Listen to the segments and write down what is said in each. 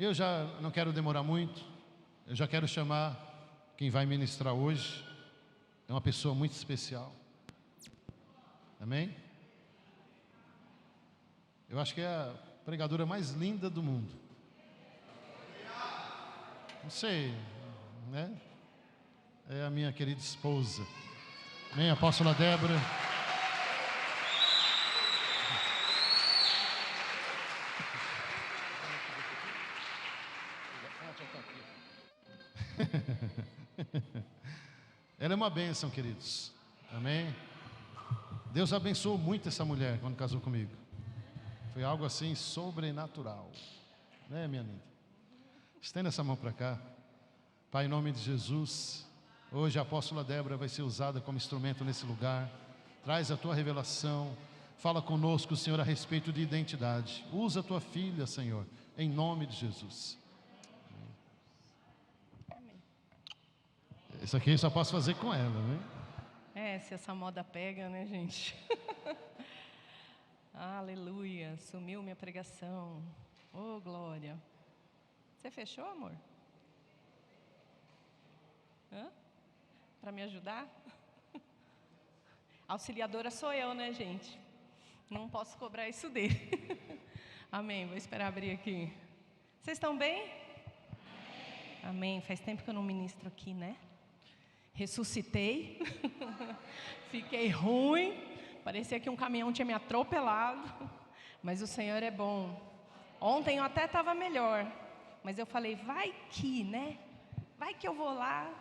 Eu já não quero demorar muito, eu já quero chamar quem vai ministrar hoje. É uma pessoa muito especial. Amém? Eu acho que é a pregadora mais linda do mundo. Não sei, né? É a minha querida esposa. Amém, apóstola Débora. Ela é uma bênção, queridos. Amém? Deus abençoou muito essa mulher quando casou comigo. Foi algo assim sobrenatural, né, minha linda? Estenda essa mão para cá. Pai, em nome de Jesus, hoje a apóstola Débora vai ser usada como instrumento nesse lugar. Traz a tua revelação. Fala conosco, Senhor, a respeito de identidade. Usa a tua filha, Senhor, em nome de Jesus. Isso aqui eu só posso fazer com ela, né? Se essa moda pega, né, gente? Aleluia, sumiu minha pregação. Oh, glória. Você fechou, amor? Para me ajudar? Auxiliadora sou eu, né, gente? Não posso cobrar isso dele. Amém, vou esperar abrir aqui. Vocês estão bem? Amém, faz tempo que eu não ministro aqui, né? Ressuscitei. Fiquei ruim. Parecia que um caminhão tinha me atropelado. Mas o Senhor é bom. Ontem eu até estava melhor. Mas eu falei, vai que, né? Vai que eu vou lá.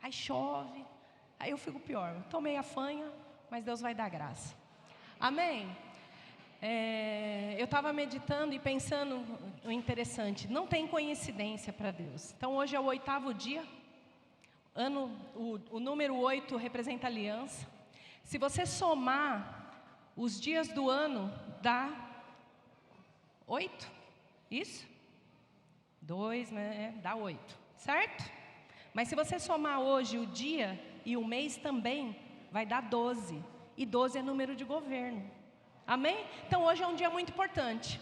Aí chove. Aí eu fico pior. Tomei a fanha, mas Deus vai dar graça. Amém? Eu estava meditando e pensando o interessante. Não tem coincidência para Deus. Então hoje é o 8º dia. O número 8 representa aliança. Se você somar os dias do ano, dá 8, isso? 2, né? Dá 8, certo? Mas se você somar hoje o dia e o mês também, vai dar 12. E 12 é número de governo. Amém? Então hoje é um dia muito importante.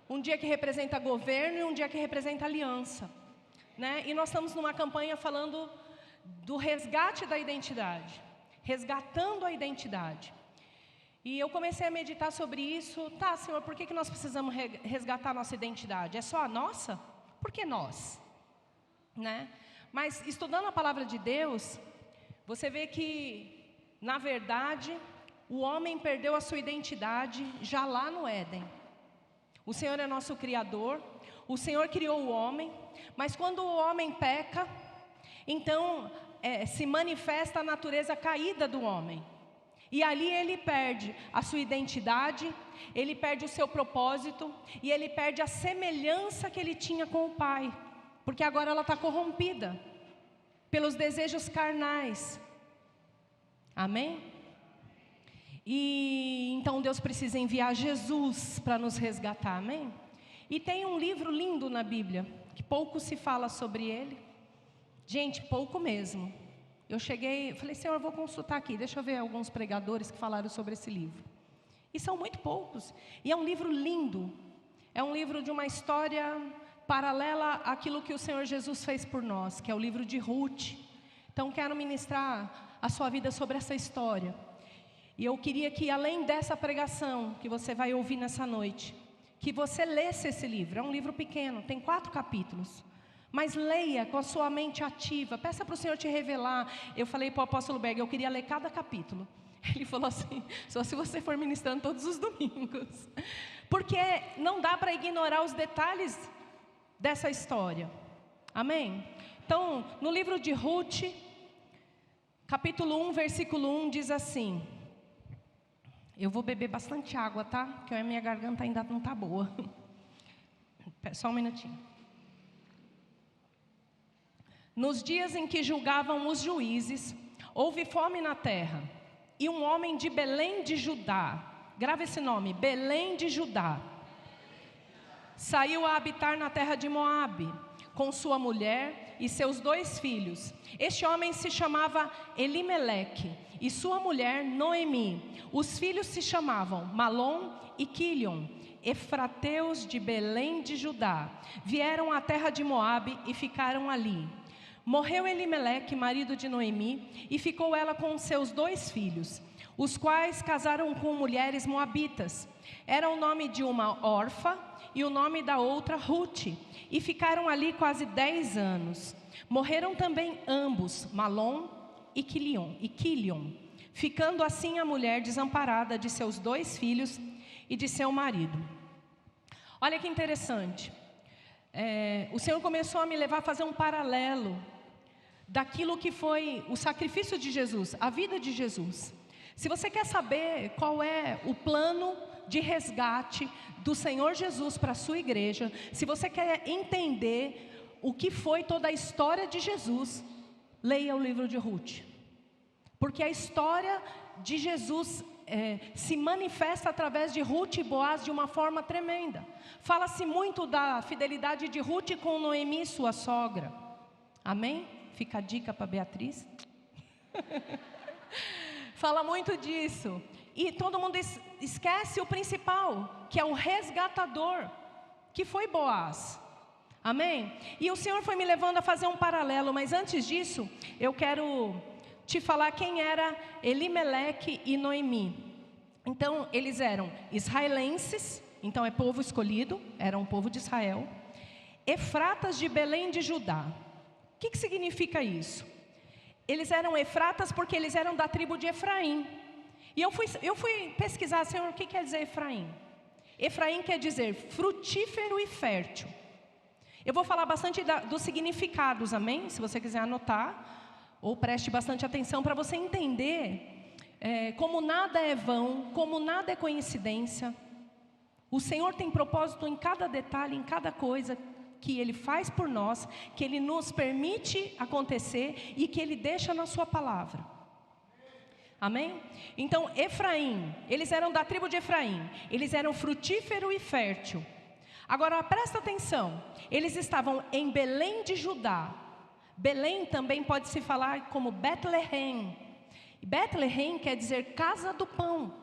Um dia que representa governo e um dia que representa aliança, né? E nós estamos numa campanha falando do resgate da identidade, resgatando a identidade. E eu comecei a meditar sobre isso. Tá, Senhor, por que nós precisamos resgatar a nossa identidade? É só a nossa? Por que nós? Né? Mas estudando a palavra de Deus, você vê que, na verdade, o homem perdeu a sua identidade já lá no Éden. O Senhor é nosso Criador, o Senhor criou o homem, mas quando o homem peca, então se manifesta a natureza caída do homem. E ali ele perde a sua identidade, ele perde o seu propósito e ele perde a semelhança que ele tinha com o Pai. Porque agora ela está corrompida pelos desejos carnais. Amém? E então Deus precisa enviar Jesus para nos resgatar, amém? E tem um livro lindo na Bíblia, que pouco se fala sobre ele. Gente, pouco mesmo. Eu falei, Senhor, eu vou consultar aqui, deixa eu ver alguns pregadores que falaram sobre esse livro. E são muito poucos. E é um livro lindo. É um livro de uma história paralela àquilo que o Senhor Jesus fez por nós, que é o livro de Ruth. Então quero ministrar a sua vida sobre essa história. E eu queria que, além dessa pregação que você vai ouvir nessa noite, que você lesse esse livro. É um livro pequeno, tem 4 capítulos. Mas leia com a sua mente ativa. Peça para o Senhor te revelar. Eu falei para o apóstolo Berg, eu queria ler cada capítulo. Ele falou assim, só se você for ministrando todos os domingos. Porque não dá para ignorar os detalhes dessa história. Amém? Então, no livro de Ruth, capítulo 1, versículo 1, diz assim. Eu vou beber bastante água, tá? Porque a minha garganta ainda não está boa. Só um minutinho. Nos dias em que julgavam os juízes, houve fome na terra. E um homem de Belém de Judá, grava esse nome, Belém de Judá, saiu a habitar na terra de Moabe, com sua mulher e seus 2 filhos. Este homem se chamava Elimeleque e sua mulher Noemi. Os filhos se chamavam Malom e Quilion. efrateus de Belém de Judá, vieram à terra de Moabe e ficaram ali. Morreu Elimeleque, marido de Noemi, e ficou ela com seus 2 filhos, os quais casaram com mulheres moabitas. Era o nome de uma Orfa e o nome da outra Rute, e ficaram ali quase 10 anos. Morreram também ambos, Malom e Quilion, ficando assim a mulher desamparada de seus 2 filhos e de seu marido. Olha que interessante. O Senhor começou a me levar a fazer um paralelo daquilo que foi o sacrifício de Jesus, a vida de Jesus. Se você quer saber qual é o plano de resgate do Senhor Jesus para a sua igreja, se você quer entender o que foi toda a história de Jesus, leia o livro de Ruth. Porque a história de Jesus se manifesta através de Ruth e Boaz de uma forma tremenda. Fala-se muito da fidelidade de Ruth com Noemi, sua sogra. Amém? Fica a dica para Beatriz. Fala muito disso. E todo mundo esquece o principal, que é o resgatador, que foi Boaz. Amém? E o Senhor foi me levando a fazer um paralelo, mas antes disso, eu quero te falar quem era Elimeleque e Noemi. Então, eles eram israelenses, então é povo escolhido, era um povo de Israel. Efratas de Belém de Judá. O que significa isso? Eles eram efratas porque eles eram da tribo de Efraim. E eu fui pesquisar, Senhor, o que quer dizer Efraim? Efraim quer dizer frutífero e fértil. Eu vou falar bastante dos significados, amém? Se você quiser anotar, ou preste bastante atenção para você entender como nada é vão, como nada é coincidência. O Senhor tem propósito em cada detalhe, em cada coisa que Ele faz por nós, que Ele nos permite acontecer e que Ele deixa na sua palavra. Amém? Então, Efraim, eles eram da tribo de Efraim, eles eram frutífero e fértil. Agora, presta atenção, eles estavam em Belém de Judá. Belém também pode se falar como Betlehem. Betlehem quer dizer casa do pão.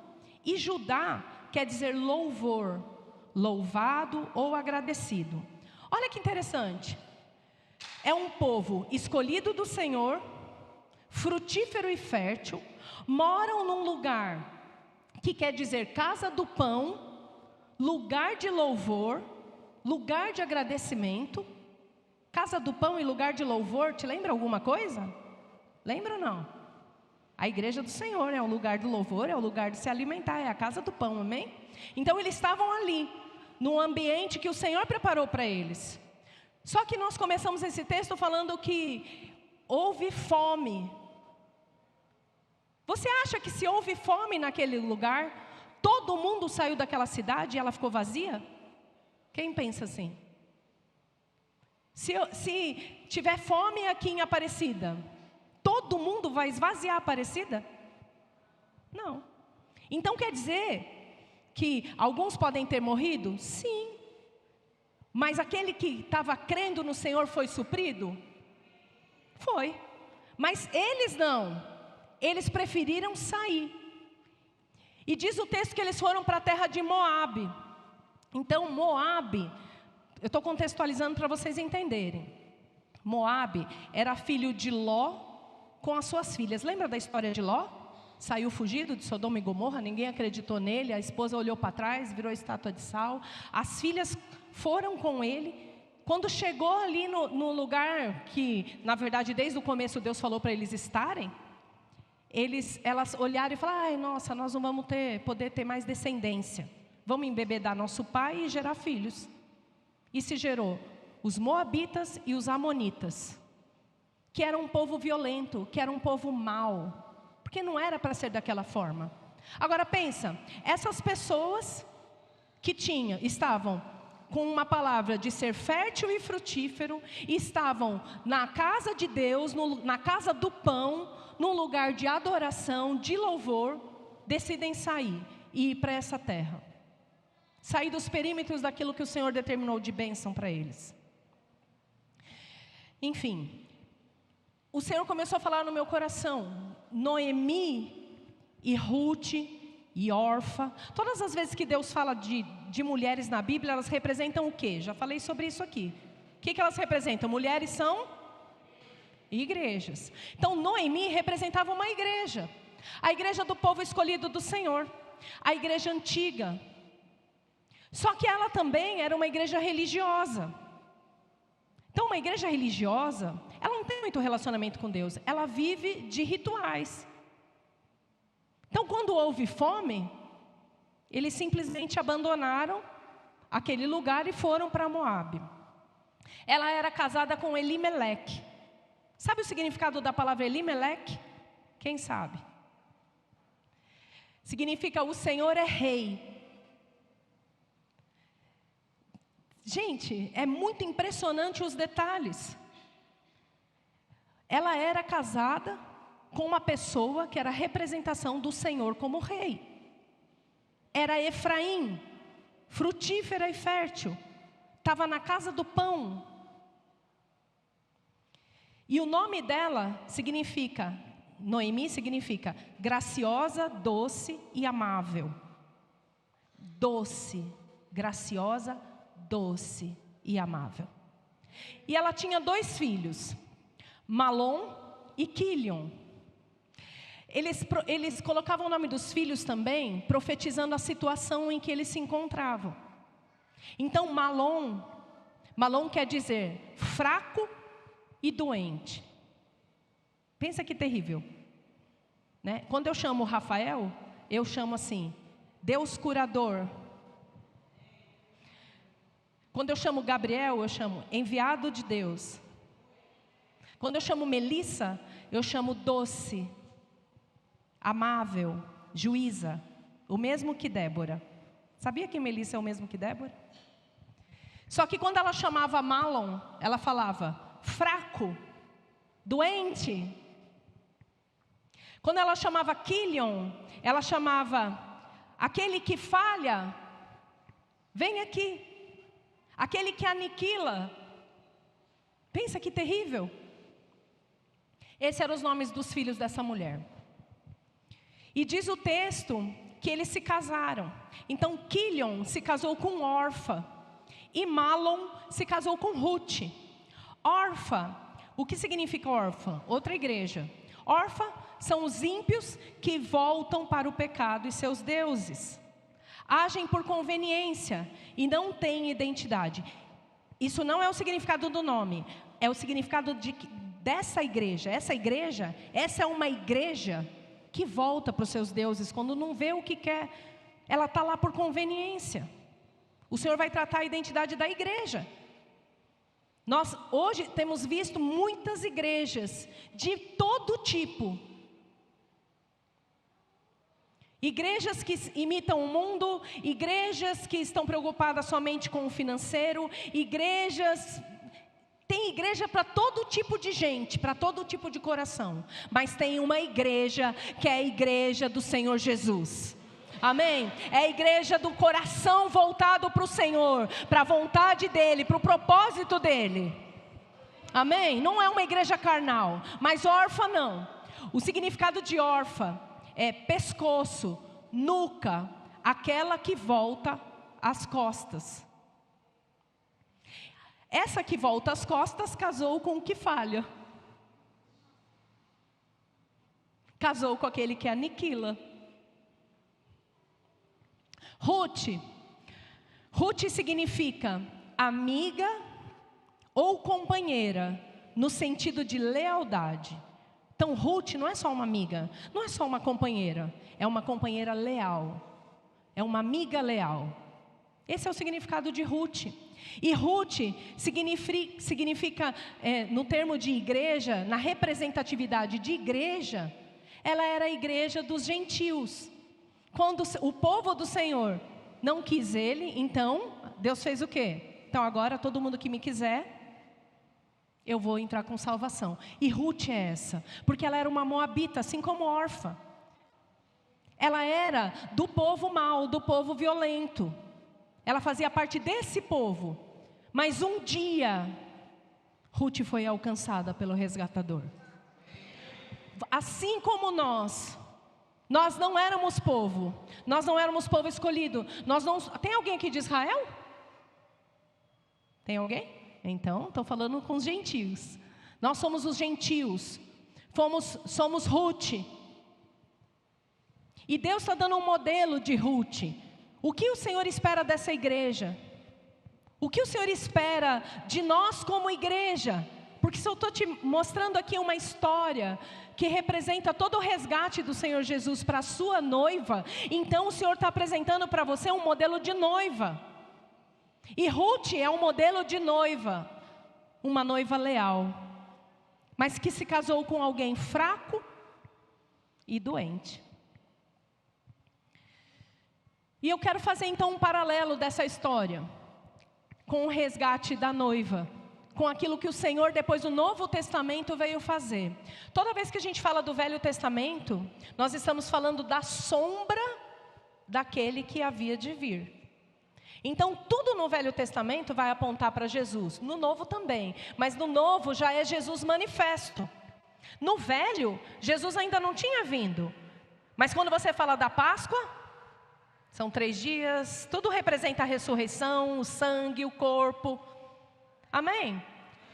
E Judá quer dizer louvor, louvado ou agradecido. Olha que interessante. É um povo escolhido do Senhor, frutífero e fértil, moram num lugar que quer dizer casa do pão, lugar de louvor, lugar de agradecimento. Casa do pão e lugar de louvor, te lembra alguma coisa? Lembra ou não? A igreja do Senhor é o lugar do louvor, é o lugar de se alimentar, é a casa do pão, amém? Então eles estavam ali, num ambiente que o Senhor preparou para eles. Só que nós começamos esse texto falando que houve fome. Você acha que se houve fome naquele lugar, todo mundo saiu daquela cidade e ela ficou vazia? Quem pensa assim? Se tiver fome aqui em Aparecida, todo mundo vai esvaziar a Aparecida? Não. Então quer dizer que alguns podem ter morrido? Sim. Mas aquele que estava crendo no Senhor foi suprido? Foi. Mas eles não. Eles preferiram sair. E diz o texto que eles foram para a terra de Moabe. Então Moabe, eu estou contextualizando para vocês entenderem. Moabe era filho de Ló com as suas filhas. Lembra da história de Ló? Saiu fugido de Sodoma e Gomorra, ninguém acreditou nele, a esposa olhou para trás, virou estátua de sal. As filhas foram com ele. Quando chegou ali no lugar que, na verdade, desde o começo Deus falou para eles estarem, elas olharam e falaram: ai, nossa, nós não vamos poder ter mais descendência. Vamos embebedar nosso pai e gerar filhos. E se gerou os moabitas e os amonitas, que era um povo violento, que era um povo mau. Porque não era para ser daquela forma. Agora pensa, essas pessoas que estavam com uma palavra de ser fértil e frutífero, estavam na casa de Deus, na casa do pão, num lugar de adoração, de louvor, decidem sair e ir para essa terra. Sair dos perímetros daquilo que o Senhor determinou de bênção para eles. Enfim, o Senhor começou a falar no meu coração, Noemi e Ruth e Orfa. Todas as vezes que Deus fala de mulheres na Bíblia, elas representam o quê? Já falei sobre isso aqui. O que elas representam? Mulheres são igrejas. Então Noemi representava uma igreja. A igreja do povo escolhido do Senhor. A igreja antiga. Só que ela também era uma igreja religiosa. Então uma igreja religiosa, ela não tem muito relacionamento com Deus. Ela vive de rituais. Então quando houve fome, eles simplesmente abandonaram aquele lugar e foram para Moabe. Ela era casada com Elimeleque. Sabe o significado da palavra Elimeleque? Quem sabe? Significa o Senhor é rei. Gente, é muito impressionante os detalhes. Ela era casada com uma pessoa que era a representação do Senhor como rei. Era Efraim, frutífera e fértil. Estava na casa do pão. E o nome dela significa, Noemi significa graciosa, doce e amável. Doce, graciosa, doce e amável. E ela tinha 2 filhos, Malom e Quilion. Eles colocavam o nome dos filhos também, profetizando a situação em que eles se encontravam. Então Malom quer dizer fraco e doente. Pensa que terrível, né? Quando eu chamo Rafael, eu chamo assim, Deus curador. Quando eu chamo Gabriel, eu chamo enviado de Deus. Quando eu chamo Melissa, eu chamo doce, amável, juíza, o mesmo que Débora. Sabia que Melissa é o mesmo que Débora? Só que quando ela chamava Malom, ela falava fraco, doente. Quando ela chamava Quilion, ela chamava aquele que falha, vem aqui. Aquele que aniquila. Pensa que terrível. Esses eram os nomes dos filhos dessa mulher. E diz o texto que eles se casaram. Então Quilion se casou com Orfa. E Malom se casou com Ruth. Orfa, o que significa órfã? Outra igreja. Orfa são os ímpios que voltam para o pecado e seus deuses. Agem por conveniência e não têm identidade. Isso não é o significado do nome, é o significado dessa igreja. Essa é uma igreja que volta para os seus deuses quando não vê o que quer. Ela está lá por conveniência. O Senhor vai tratar a identidade da igreja. Nós hoje temos visto muitas igrejas de todo tipo. Igrejas que imitam o mundo, igrejas que estão preocupadas somente com o financeiro, tem igreja para todo tipo de gente, para todo tipo de coração, mas tem uma igreja que é a igreja do Senhor Jesus. Amém? É a igreja do coração voltado para o Senhor, para a vontade dEle, para o propósito dEle. Amém? Não é uma igreja carnal, mas órfã não. O significado de órfã é pescoço, nuca, aquela que volta as costas. Essa que volta as costas casou com o que falha. Casou com aquele que aniquila. Ruth significa amiga ou companheira, no sentido de lealdade. Então Ruth não é só uma amiga, não é só uma companheira, é uma companheira leal, é uma amiga leal. Esse é o significado de Ruth. E Ruth significa no termo de igreja, na representatividade de igreja, ela era a igreja dos gentios. Quando o povo do Senhor não quis ele, então Deus fez o quê? Então agora todo mundo que me quiser, eu vou entrar com salvação. E Ruth é essa, porque ela era uma moabita, assim como Orfa. Ela era do povo mau, do povo violento. Ela fazia parte desse povo. Mas um dia, Ruth foi alcançada pelo resgatador. Assim como nós Nós não éramos povo. Nós não éramos povo escolhido. Nós não... Tem alguém aqui de Israel? Tem alguém? Então, estou falando com os gentios. Nós somos os gentios. Somos Ruth. E Deus está dando um modelo de Ruth. O que o Senhor espera dessa igreja? O que o Senhor espera de nós como igreja? Porque se eu estou te mostrando aqui uma história que representa todo o resgate do Senhor Jesus para a sua noiva, então o Senhor está apresentando para você um modelo de noiva. E Ruth é um modelo de noiva, uma noiva leal, mas que se casou com alguém fraco e doente. E eu quero fazer então um paralelo dessa história com o resgate da noiva, com aquilo que o Senhor depois do Novo Testamento veio fazer. Toda vez que a gente fala do Velho Testamento, nós estamos falando da sombra daquele que havia de vir. Então tudo no Velho Testamento vai apontar para Jesus, no Novo também, mas no Novo já é Jesus manifesto. No Velho, Jesus ainda não tinha vindo, mas quando você fala da Páscoa, são 3 dias, tudo representa a ressurreição, o sangue, o corpo. Amém?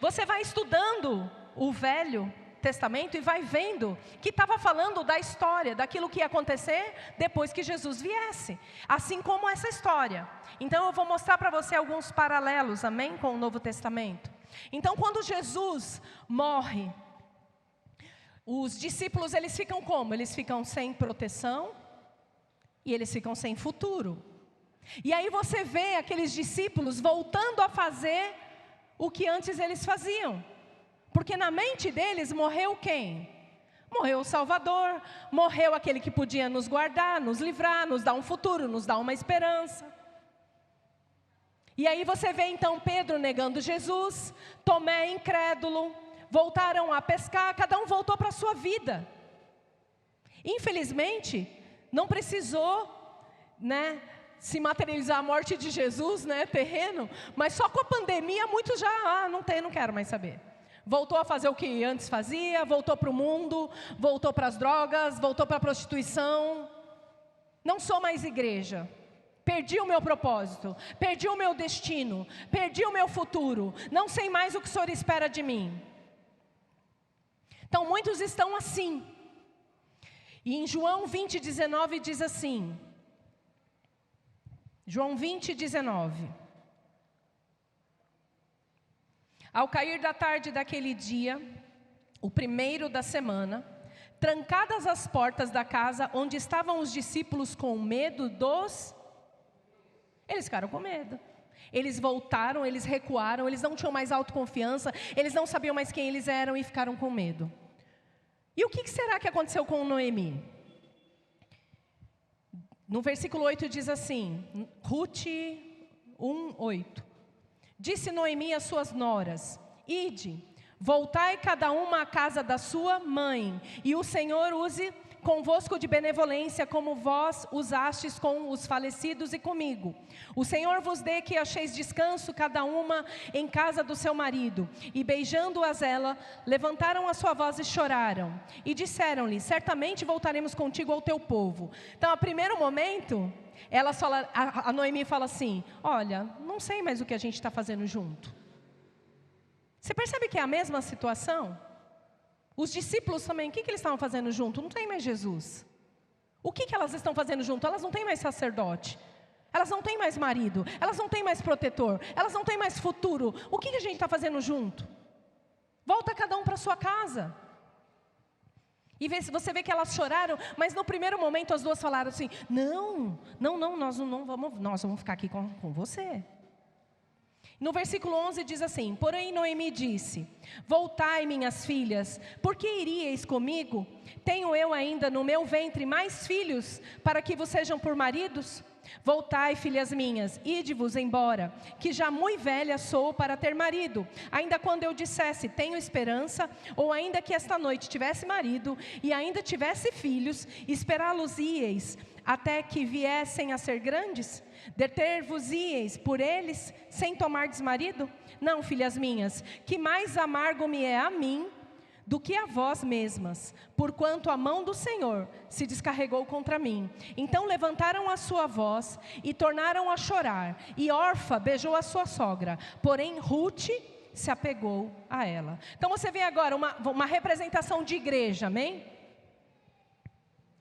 Você vai estudando o Velho Testamento e vai vendo que estava falando da história, daquilo que ia acontecer depois que Jesus viesse. Assim como essa história. Então eu vou mostrar para você alguns paralelos, amém? Com o Novo Testamento. Então quando Jesus morre, os discípulos eles ficam como? Eles ficam sem proteção e eles ficam sem futuro. E aí você vê aqueles discípulos voltando a fazer o que antes eles faziam. Porque na mente deles morreu quem? Morreu o Salvador, morreu aquele que podia nos guardar, nos livrar, nos dar um futuro, nos dar uma esperança. E aí você vê então Pedro negando Jesus, Tomé incrédulo, voltaram a pescar, cada um voltou para a sua vida. Infelizmente, não precisou, se materializar a morte de Jesus, terreno, mas só com a pandemia muitos já, não quero mais saber. Voltou a fazer o que antes fazia, voltou para o mundo, voltou para as drogas, voltou para a prostituição. Não sou mais igreja, perdi o meu propósito, perdi o meu destino, perdi o meu futuro, não sei mais o que o Senhor espera de mim. Então muitos estão assim. E em João 20:19 diz assim, João 20:19. Ao cair da tarde daquele dia, o primeiro da semana, trancadas as portas da casa onde estavam os discípulos com medo eles ficaram com medo. Eles voltaram, eles recuaram, eles não tinham mais autoconfiança, eles não sabiam mais quem eles eram e ficaram com medo. E o que será que aconteceu com Noemi? No versículo 8 diz assim, Ruth 1:8. Disse Noemi às suas noras, ide, voltai cada uma à casa da sua mãe, e o Senhor use convosco de benevolência, como vós usastes com os falecidos e comigo. O Senhor vos dê que acheis descanso cada uma em casa do seu marido. E beijando-as ela, levantaram a sua voz e choraram. E disseram-lhe, certamente voltaremos contigo ao teu povo. Então, a primeiro momento, a Noemi fala assim, olha, não sei mais o que a gente está fazendo junto. Você percebe que é a mesma situação? Os discípulos também, o que eles estavam fazendo junto? Não tem mais Jesus. O que elas estão fazendo junto? Elas não têm mais sacerdote. Elas não têm mais marido. Elas não têm mais protetor. Elas não têm mais futuro. O que a gente está fazendo junto? Volta cada um para a sua casa. E você vê que elas choraram, mas no primeiro momento as duas falaram assim, não, nós vamos ficar aqui com você. No versículo 11 diz assim, porém Noemi disse, voltai minhas filhas, por que iríeis comigo? Tenho eu ainda no meu ventre mais filhos, para que vos sejam por maridos? Voltai, filhas minhas, ide-vos embora, que já muito velha sou para ter marido. Ainda quando eu dissesse, tenho esperança, ou ainda que esta noite tivesse marido, e ainda tivesse filhos, esperá-los-íeis, até que viessem a ser grandes? Deter-vos-íeis por eles, sem tomardes marido? Não, filhas minhas, que mais amargo me é a mim, do que a vós mesmas, porquanto a mão do Senhor se descarregou contra mim. Então levantaram a sua voz e tornaram a chorar, e Orfa beijou a sua sogra, porém Ruth se apegou a ela. Então você vê agora uma representação de igreja, amém?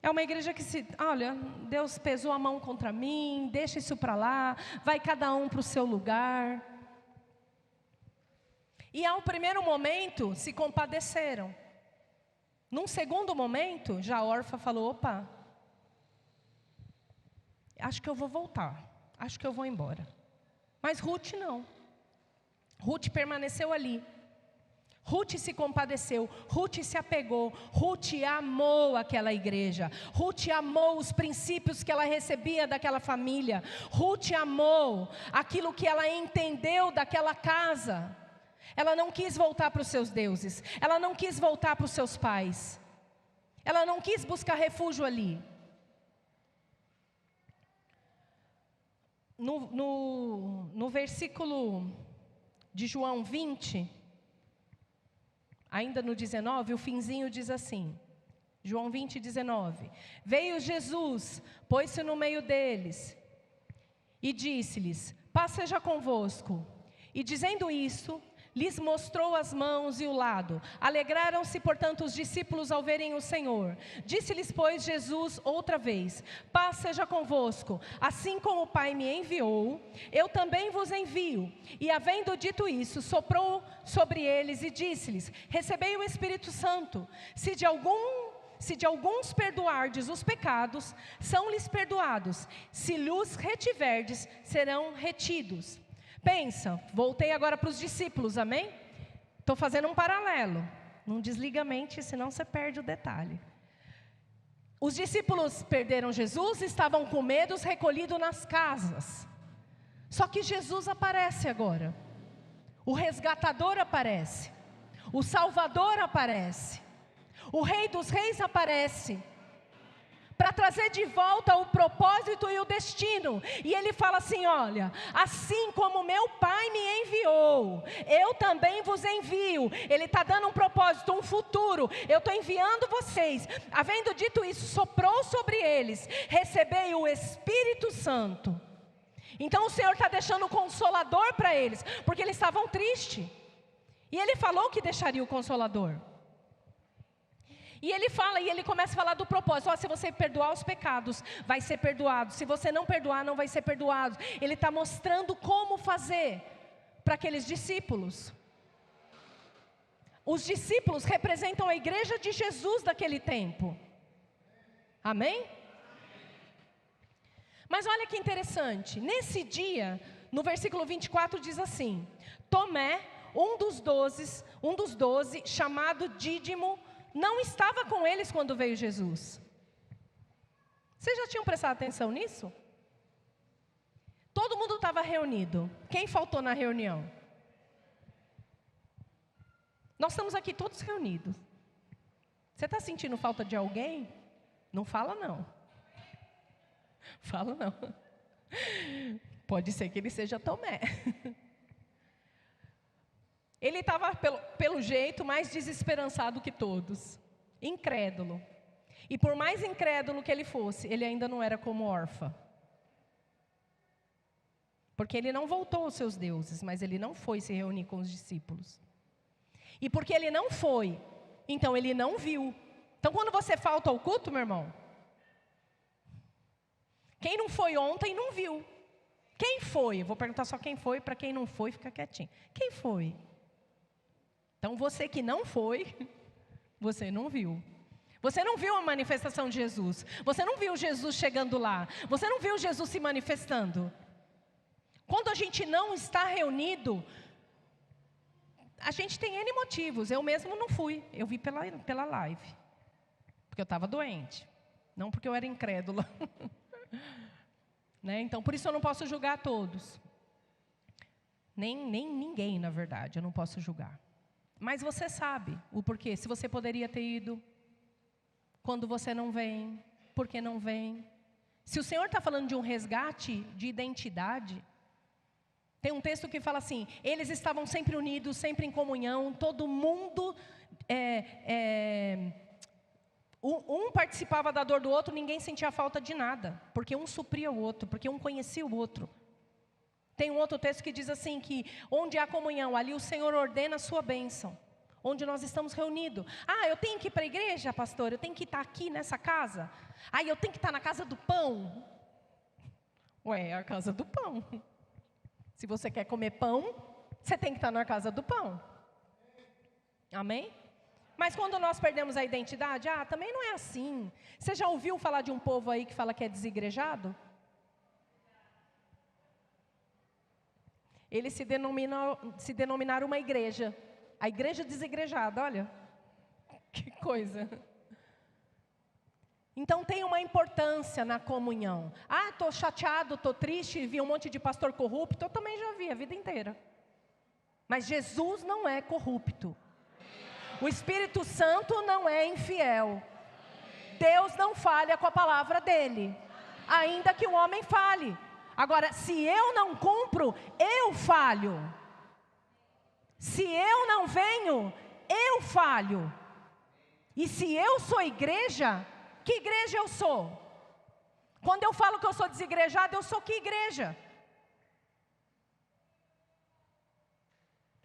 É uma igreja que olha, Deus pesou a mão contra mim, deixa isso para lá, vai cada um para o seu lugar. E ao primeiro momento se compadeceram. Num segundo momento, já a Orfa falou, opa, acho que eu vou voltar, acho que eu vou embora. Mas Ruth não. Ruth permaneceu ali. Ruth se compadeceu, Ruth se apegou, Ruth amou aquela igreja, Ruth amou os princípios que ela recebia daquela família, Ruth amou aquilo que ela entendeu daquela casa. Ela não quis voltar para os seus deuses, ela não quis voltar para os seus pais, ela não quis buscar refúgio ali. No versículo de João 20, ainda no 19, o finzinho diz assim, João 20, 19. Veio Jesus, pôs-se no meio deles e disse-lhes, paz seja convosco. E dizendo isso, lhes mostrou as mãos e o lado. Alegraram-se, portanto, os discípulos ao verem o Senhor. Disse-lhes, pois, Jesus outra vez, paz seja convosco. Assim como o Pai me enviou, eu também vos envio. E havendo dito isso, soprou sobre eles e disse-lhes, recebei o Espírito Santo. Se de alguns perdoardes os pecados, são-lhes perdoados. Se lhes retiverdes, serão retidos. Pensa, voltei agora para os discípulos, amém? Estou fazendo um paralelo. Não desliga a mente, senão você perde o detalhe. Os discípulos perderam Jesus, estavam com medo, recolhidos nas casas. Só que Jesus aparece agora. O resgatador aparece. O Salvador aparece. O Rei dos Reis aparece. Para trazer de volta o propósito e o destino. E ele fala assim, olha, assim como meu Pai me enviou, eu também vos envio. Ele está dando um propósito, um futuro. Eu estou enviando vocês. Havendo dito isso, soprou sobre eles, recebei o Espírito Santo. Então o Senhor está deixando o Consolador para eles, porque eles estavam tristes. E ele falou que deixaria o Consolador. E ele fala, e ele começa a falar do propósito. Se você perdoar os pecados, vai ser perdoado. Se você não perdoar, não vai ser perdoado. Ele está mostrando como fazer para aqueles discípulos. Os discípulos representam a igreja de Jesus daquele tempo. Amém? Mas olha que interessante. Nesse dia, no versículo 24 diz assim, Tomé, um dos 12, chamado Dídimo, não estava com eles quando veio Jesus. Vocês já tinham prestado atenção nisso? Todo mundo estava reunido. Quem faltou na reunião? Nós estamos aqui todos reunidos. Você está sentindo falta de alguém? Não fala não. Fala não. Pode ser que ele seja Tomé. Ele estava, pelo jeito, mais desesperançado que todos. Incrédulo. E por mais incrédulo que ele fosse, ele ainda não era como Orfa. Porque ele não voltou aos seus deuses, mas ele não foi se reunir com os discípulos. E porque ele não foi, então ele não viu. Então quando você falta ao culto, meu irmão, quem não foi ontem não viu. Quem foi? Eu vou perguntar só quem foi, para quem não foi, fica quietinho. Quem foi? Então você que não foi, você não viu. Você não viu a manifestação de Jesus. Você não viu Jesus chegando lá. Você não viu Jesus se manifestando. Quando a gente não está reunido, a gente tem N motivos. Eu mesmo não fui. Eu vi pela live. Porque eu estava doente. Não porque eu era incrédula. Né? Então, por isso eu não posso julgar todos. Nem ninguém, na verdade. Eu não posso julgar. Mas você sabe o porquê. Se você poderia ter ido. Quando você não vem. Por que não vem? Se o Senhor está falando de um resgate de identidade. Tem um texto que fala assim: eles estavam sempre unidos, sempre em comunhão, todo mundo, um participava da dor do outro, ninguém sentia falta de nada, porque um supria o outro, porque um conhecia o outro. Tem um outro texto que diz assim, que onde há comunhão, ali o Senhor ordena a sua bênção. Onde nós estamos reunidos. Eu tenho que ir para a igreja, pastor? Eu tenho que estar aqui nessa casa? Eu tenho que estar na casa do pão? É a casa do pão. Se você quer comer pão, você tem que estar na casa do pão. Amém? Mas quando nós perdemos a identidade, também não é assim. Você já ouviu falar de um povo aí que fala que é desigrejado? Eles se denominaram uma igreja. A igreja desigrejada, olha. Que coisa. Então tem uma importância na comunhão. Estou chateado, estou triste, vi um monte de pastor corrupto. Eu também já vi a vida inteira. Mas Jesus não é corrupto. O Espírito Santo não é infiel. Deus não falha com a palavra dele. Ainda que o homem fale. Agora, se eu não cumpro, eu falho. Se eu não venho, eu falho. E se eu sou igreja, que igreja eu sou? Quando eu falo que eu sou desigrejada, eu sou que igreja?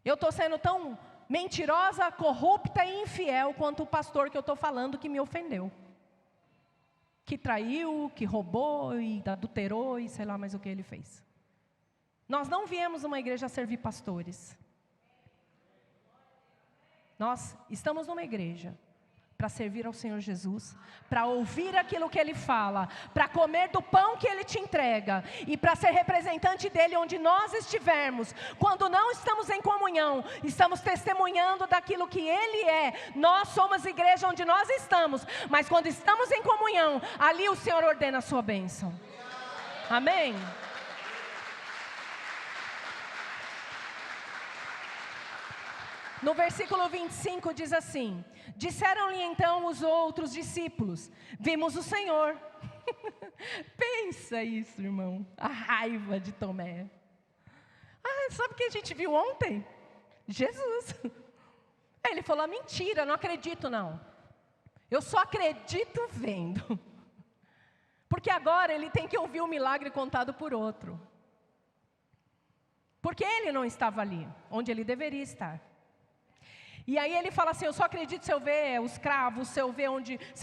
Eu estou sendo tão mentirosa, corrupta e infiel quanto o pastor que eu estou falando que me ofendeu. Que traiu, que roubou e adulterou e sei lá mais o que ele fez. Nós não viemos uma igreja a servir pastores. Nós estamos numa igreja para servir ao Senhor Jesus, para ouvir aquilo que Ele fala, para comer do pão que Ele te entrega, e para ser representante dEle onde nós estivermos. Quando não estamos em comunhão, estamos testemunhando daquilo que Ele é. Nós somos igreja onde nós estamos, mas quando estamos em comunhão, ali o Senhor ordena a sua bênção. Amém? No versículo 25 diz assim: disseram-lhe então os outros discípulos: vimos o Senhor. Pensa isso, irmão, a raiva de Tomé. Sabe o que a gente viu ontem? Jesus. Ele falou: mentira, não acredito não. Eu só acredito vendo. Porque agora ele tem que ouvir o milagre contado por outro. Porque ele não estava ali, onde ele deveria estar. E aí ele fala assim: eu só acredito se eu ver os cravos, se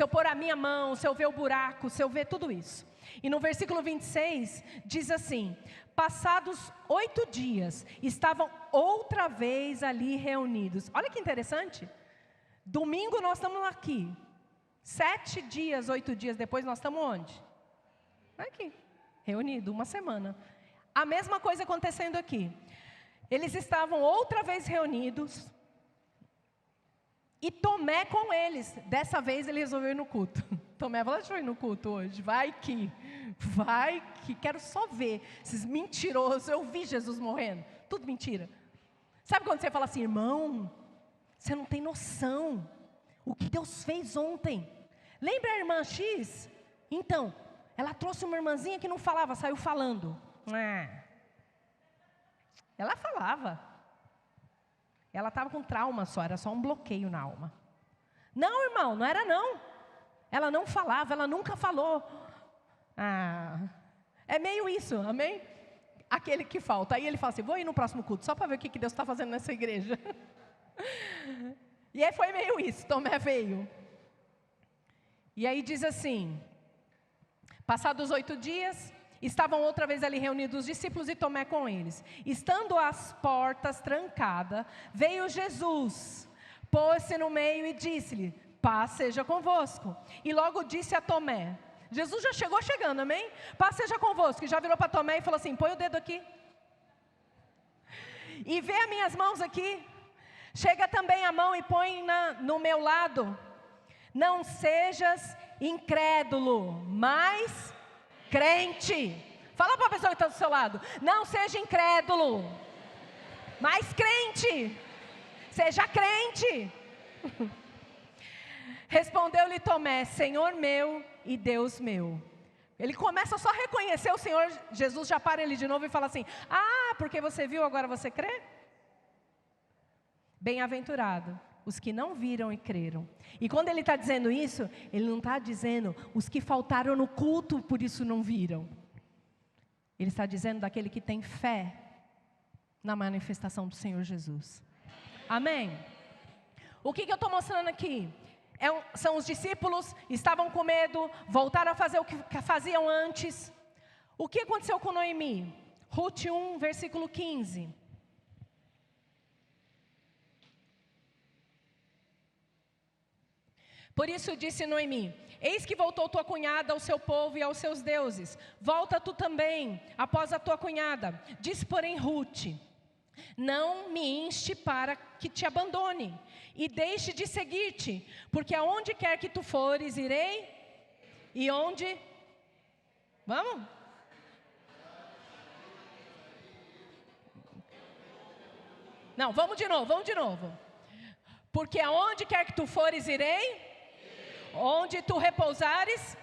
eu pôr a minha mão, se eu ver o buraco, se eu ver tudo isso. E no versículo 26 diz assim: passados 8 dias, estavam outra vez ali reunidos. Olha que interessante. Domingo nós estamos aqui. 7 dias, 8 dias depois nós estamos onde? Aqui, reunidos, uma semana. A mesma coisa acontecendo aqui. Eles estavam outra vez reunidos. E Tomé com eles. Dessa vez ele resolveu ir no culto. Tomé falou: deixa eu ir no culto hoje. Vai que, quero só ver esses mentirosos. Eu vi Jesus morrendo. Tudo mentira. Sabe quando você fala assim: irmão, você não tem noção o que Deus fez ontem. Lembra a irmã X? Então, ela trouxe uma irmãzinha que não falava, saiu falando. Ela falava. Ela estava com trauma só, era só um bloqueio na alma. Não, irmão, não era não. Ela não falava, ela nunca falou. É meio isso, amém? Aquele que falta. Aí ele fala assim: vou ir no próximo culto, só para ver o que Deus está fazendo nessa igreja. E aí foi meio isso, Tomé veio. E aí diz assim: passados 8 dias... estavam outra vez ali reunidos os discípulos e Tomé com eles. Estando as portas trancadas, veio Jesus, pôs-se no meio e disse-lhe: paz seja convosco. E logo disse a Tomé, Jesus já chegou chegando, amém? Paz seja convosco. E já virou para Tomé e falou assim: põe o dedo aqui. E vê as minhas mãos aqui. Chega também a mão e põe no meu lado. Não sejas incrédulo, mas crente. Fala para a pessoa que está do seu lado: não seja incrédulo, mas crente. Seja crente. Respondeu-lhe Tomé: Senhor meu e Deus meu. Ele começa só a reconhecer o Senhor Jesus, já para ele de novo e fala assim: ah, porque você viu, agora você crê? Bem-aventurado os que não viram e creram. E quando ele está dizendo isso, ele não está dizendo os que faltaram no culto, por isso não viram. Ele está dizendo daquele que tem fé na manifestação do Senhor Jesus. Amém? O que eu estou mostrando aqui? São os discípulos, estavam com medo, voltaram a fazer o que faziam antes. O que aconteceu com Noemi? Ruth 1, versículo 15. Por isso disse Noemi: eis que voltou tua cunhada ao seu povo e aos seus deuses. Volta tu também, após a tua cunhada. Disse, porém, Ruth: não me inste para que te abandone, e deixe de seguir-te, porque aonde quer que tu fores, irei. E onde? Vamos? Não, vamos de novo. Porque aonde quer que tu fores, irei. Onde tu repousares,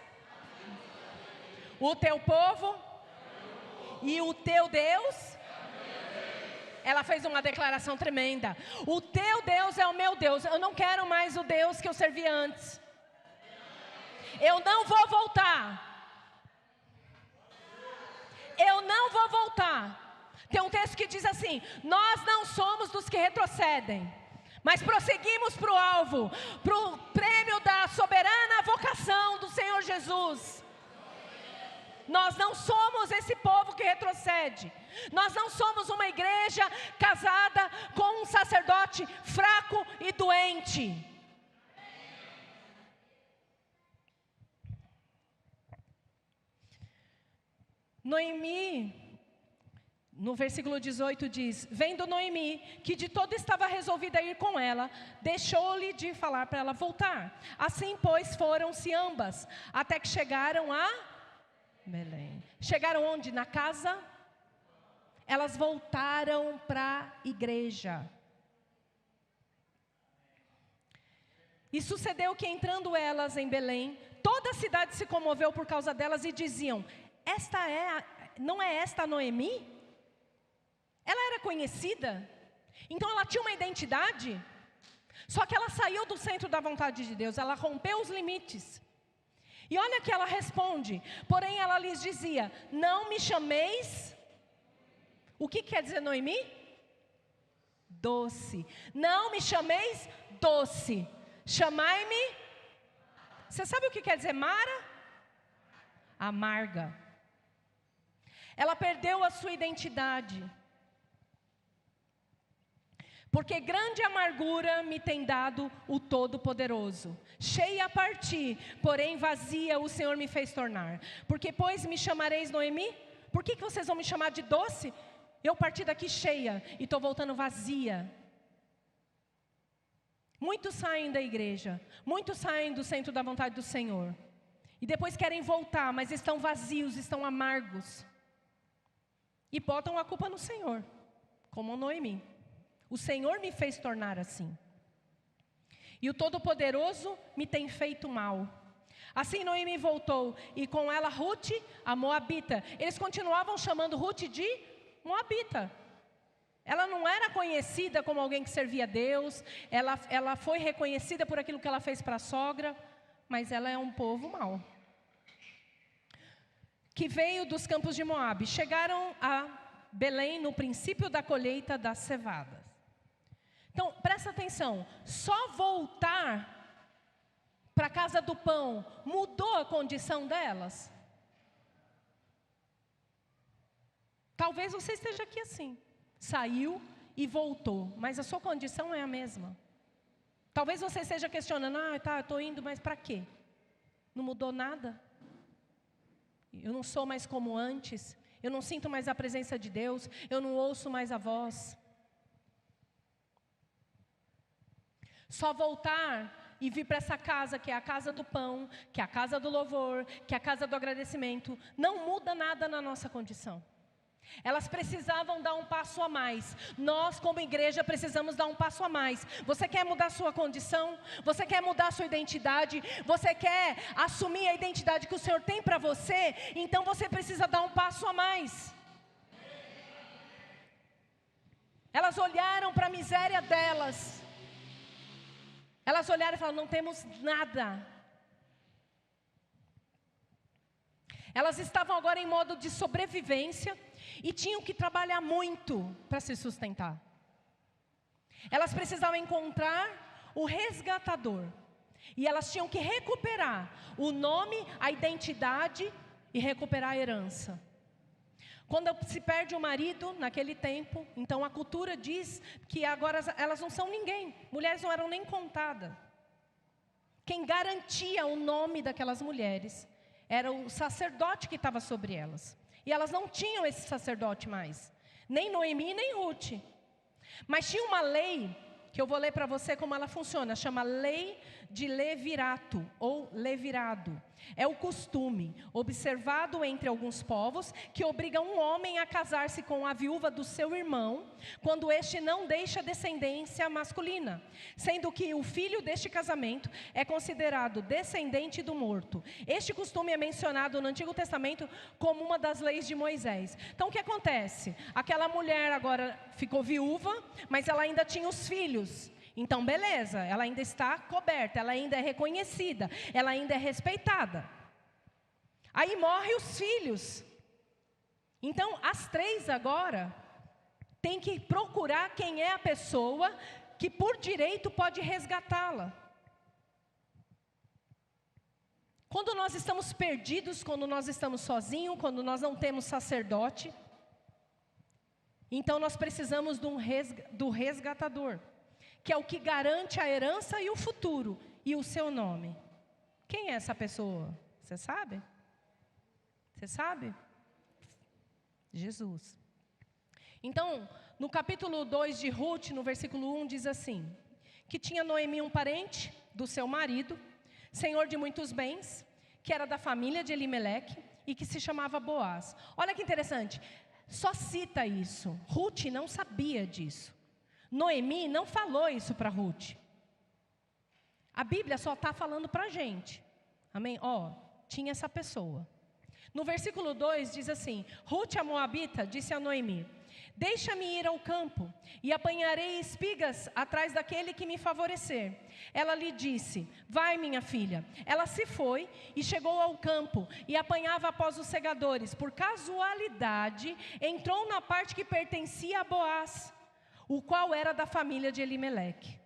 o teu povo e o teu Deus. Ela fez uma declaração tremenda: o teu Deus é o meu Deus. Eu não quero mais o Deus que eu servia antes. Eu não vou voltar. Eu não vou voltar. Tem um texto que diz assim: nós não somos dos que retrocedem, mas prosseguimos para o alvo, para o prêmio da soberana vocação do Senhor Jesus. Nós não somos esse povo que retrocede. Nós não somos uma igreja casada com um sacerdote fraco e doente. Noemi, no versículo 18 diz: vendo Noemi que de todo estava resolvida a ir com ela, deixou-lhe de falar para ela voltar. Assim, pois, foram-se ambas, até que chegaram a Belém. Chegaram onde? Na casa? Elas voltaram para a igreja. E sucedeu que, entrando elas em Belém, toda a cidade se comoveu por causa delas e diziam: não é esta a Noemi? Ela era conhecida, então ela tinha uma identidade, só que ela saiu do centro da vontade de Deus, ela rompeu os limites. E olha que ela responde, porém ela lhes dizia: não me chameis. O que quer dizer Noemi? Doce. Não me chameis doce, chamai-me. Você sabe o que quer dizer Mara? Amarga. Ela perdeu a sua identidade. Porque grande amargura me tem dado o Todo-Poderoso. Cheia a partir, porém vazia o Senhor me fez tornar. Porque pois me chamareis Noemi? Por que vocês vão me chamar de doce? Eu parti daqui cheia e estou voltando vazia. Muitos saem da igreja, muitos saem do centro da vontade do Senhor. E depois querem voltar, mas estão vazios, estão amargos. E botam a culpa no Senhor, como Noemi. O Senhor me fez tornar assim. E o Todo-Poderoso me tem feito mal. Assim Noemi voltou, e com ela Ruth, a Moabita. Eles continuavam chamando Ruth de Moabita. Ela não era conhecida como alguém que servia a Deus. Ela foi reconhecida por aquilo que ela fez para a sogra. Mas ela é um povo mau, que veio dos campos de Moabe. Chegaram a Belém no princípio da colheita das cevadas. Então, presta atenção, só voltar para a casa do pão mudou a condição delas? Talvez você esteja aqui assim, saiu e voltou, mas a sua condição é a mesma. Talvez você esteja questionando: eu estou indo, mas para quê? Não mudou nada? Eu não sou mais como antes, eu não sinto mais a presença de Deus, eu não ouço mais a voz. Só voltar e vir para essa casa, que é a casa do pão, que é a casa do louvor, que é a casa do agradecimento, não muda nada na nossa condição. Elas precisavam dar um passo a mais. Nós, como igreja, precisamos dar um passo a mais. Você quer mudar sua condição? Você quer mudar sua identidade? Você quer assumir a identidade que o Senhor tem para você? Então você precisa dar um passo a mais. Elas olharam para a miséria delas. Elas olharam e falaram: não temos nada. Elas estavam agora em modo de sobrevivência e tinham que trabalhar muito para se sustentar. Elas precisavam encontrar o resgatador. E elas tinham que recuperar o nome, a identidade e recuperar a herança. Quando se perde o marido, naquele tempo, então a cultura diz que agora elas não são ninguém. Mulheres não eram nem contadas. Quem garantia o nome daquelas mulheres era o sacerdote que estava sobre elas. E elas não tinham esse sacerdote mais. Nem Noemi, nem Ruth. Mas tinha uma lei, que eu vou ler para você como ela funciona. Chama Lei de Levirato, ou Levirado. É o costume, observado entre alguns povos, que obriga um homem a casar-se com a viúva do seu irmão, quando este não deixa descendência masculina, sendo que o filho deste casamento é considerado descendente do morto. Este costume é mencionado no Antigo Testamento como uma das leis de Moisés. Então o que acontece? Aquela mulher agora ficou viúva, mas ela ainda tinha os filhos. Então beleza, ela ainda está coberta, ela ainda é reconhecida, ela ainda é respeitada. Aí morrem os filhos. Então as três agora têm que procurar quem é a pessoa que por direito pode resgatá-la. Quando nós estamos perdidos, quando nós estamos sozinhos, quando nós não temos sacerdote, então nós precisamos do resgatador, que é o que garante a herança e o futuro, e o seu nome. Quem é essa pessoa? Você sabe? Você sabe? Jesus. Então, no capítulo 2 de Ruth, no versículo 1, diz assim: que tinha Noemi um parente do seu marido, senhor de muitos bens, que era da família de Elimeleque, e que se chamava Boaz. Olha que interessante, só cita isso. Ruth não sabia disso. Noemi não falou isso para Ruth. A Bíblia só está falando para a gente. Amém? Tinha essa pessoa. No versículo 2 diz assim: Ruth a Moabita disse a Noemi: deixa-me ir ao campo, e apanharei espigas atrás daquele que me favorecer. Ela lhe disse: vai, minha filha. Ela se foi e chegou ao campo, e apanhava após os segadores. Por casualidade, entrou na parte que pertencia a Boaz, o qual era da família de Elimeleque.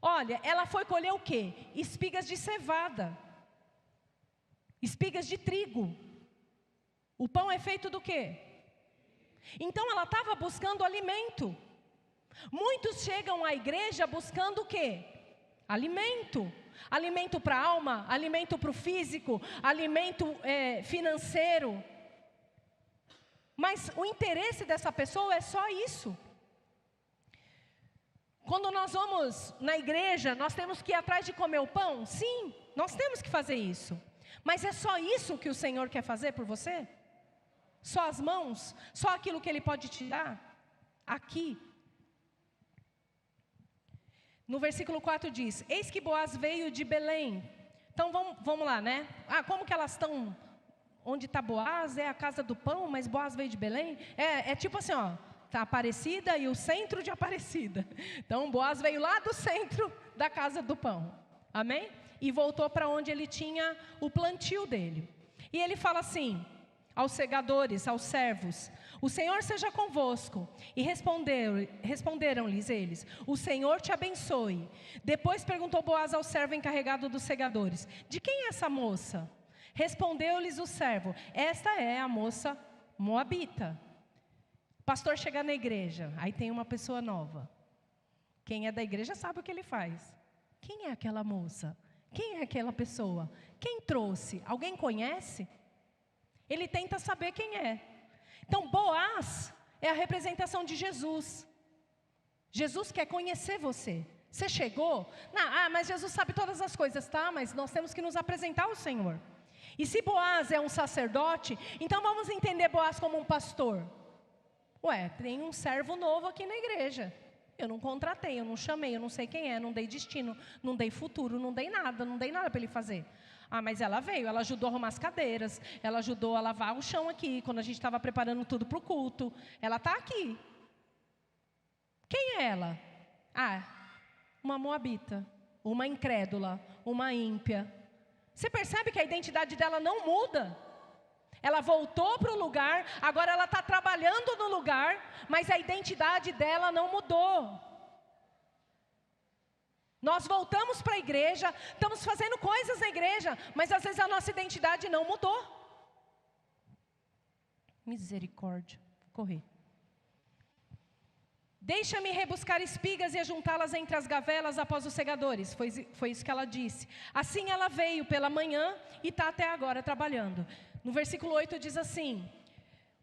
Olha, ela foi colher o quê? Espigas de cevada, espigas de trigo. O pão é feito do quê? Então ela estava buscando alimento. Muitos chegam à igreja buscando o quê? Alimento. Alimento para a alma, alimento para o físico, alimento financeiro. Mas o interesse dessa pessoa é só isso. Quando nós vamos na igreja, nós temos que ir atrás de comer o pão? Sim, nós temos que fazer isso. Mas é só isso que o Senhor quer fazer por você? Só as mãos? Só aquilo que Ele pode te dar? Aqui. No versículo 4 diz: eis que Boaz veio de Belém. Então vamos lá, né? Como que elas estão? Onde está Boaz? É a casa do pão, mas Boaz veio de Belém? É tipo assim, está Aparecida e o centro de Aparecida. Então Boaz veio lá do centro da casa do pão. Amém? E voltou para onde ele tinha o plantio dele. E ele fala assim aos segadores, aos servos: o Senhor seja convosco. E responderam-lhes eles: o Senhor te abençoe. Depois perguntou Boaz ao servo encarregado dos segadores: de quem é essa moça? Respondeu-lhes o servo: esta é a moça moabita. O pastor chega na igreja, aí tem uma pessoa nova. Quem é da igreja sabe o que ele faz. Quem é aquela moça? Quem é aquela pessoa? Quem trouxe? Alguém conhece? Ele tenta saber quem é. Então Boaz é a representação de Jesus. Jesus quer conhecer você. Você chegou? Mas Jesus sabe todas as coisas, tá? Mas nós temos que nos apresentar ao Senhor. E se Boaz é um sacerdote, então vamos entender Boaz como um pastor. Ué, tem um servo novo aqui na igreja. Eu não contratei, eu não chamei, eu não sei quem é, não dei destino, não dei futuro, não dei nada para ele fazer. Ah, mas ela veio, ela ajudou a arrumar as cadeiras, ela ajudou a lavar o chão aqui, quando a gente estava preparando tudo para o culto. Ela está aqui. Quem é ela? Ah, uma moabita, uma incrédula, uma ímpia. Você percebe que a identidade dela não muda? Ela voltou para o lugar, agora ela está trabalhando no lugar, mas a identidade dela não mudou. Nós voltamos para a igreja, estamos fazendo coisas na igreja, mas às vezes a nossa identidade não mudou. Misericórdia, correr. Deixa-me rebuscar espigas e ajuntá-las entre as gavelas após os segadores. Foi isso que ela disse. Assim ela veio pela manhã e está até agora trabalhando. No versículo 8 diz assim: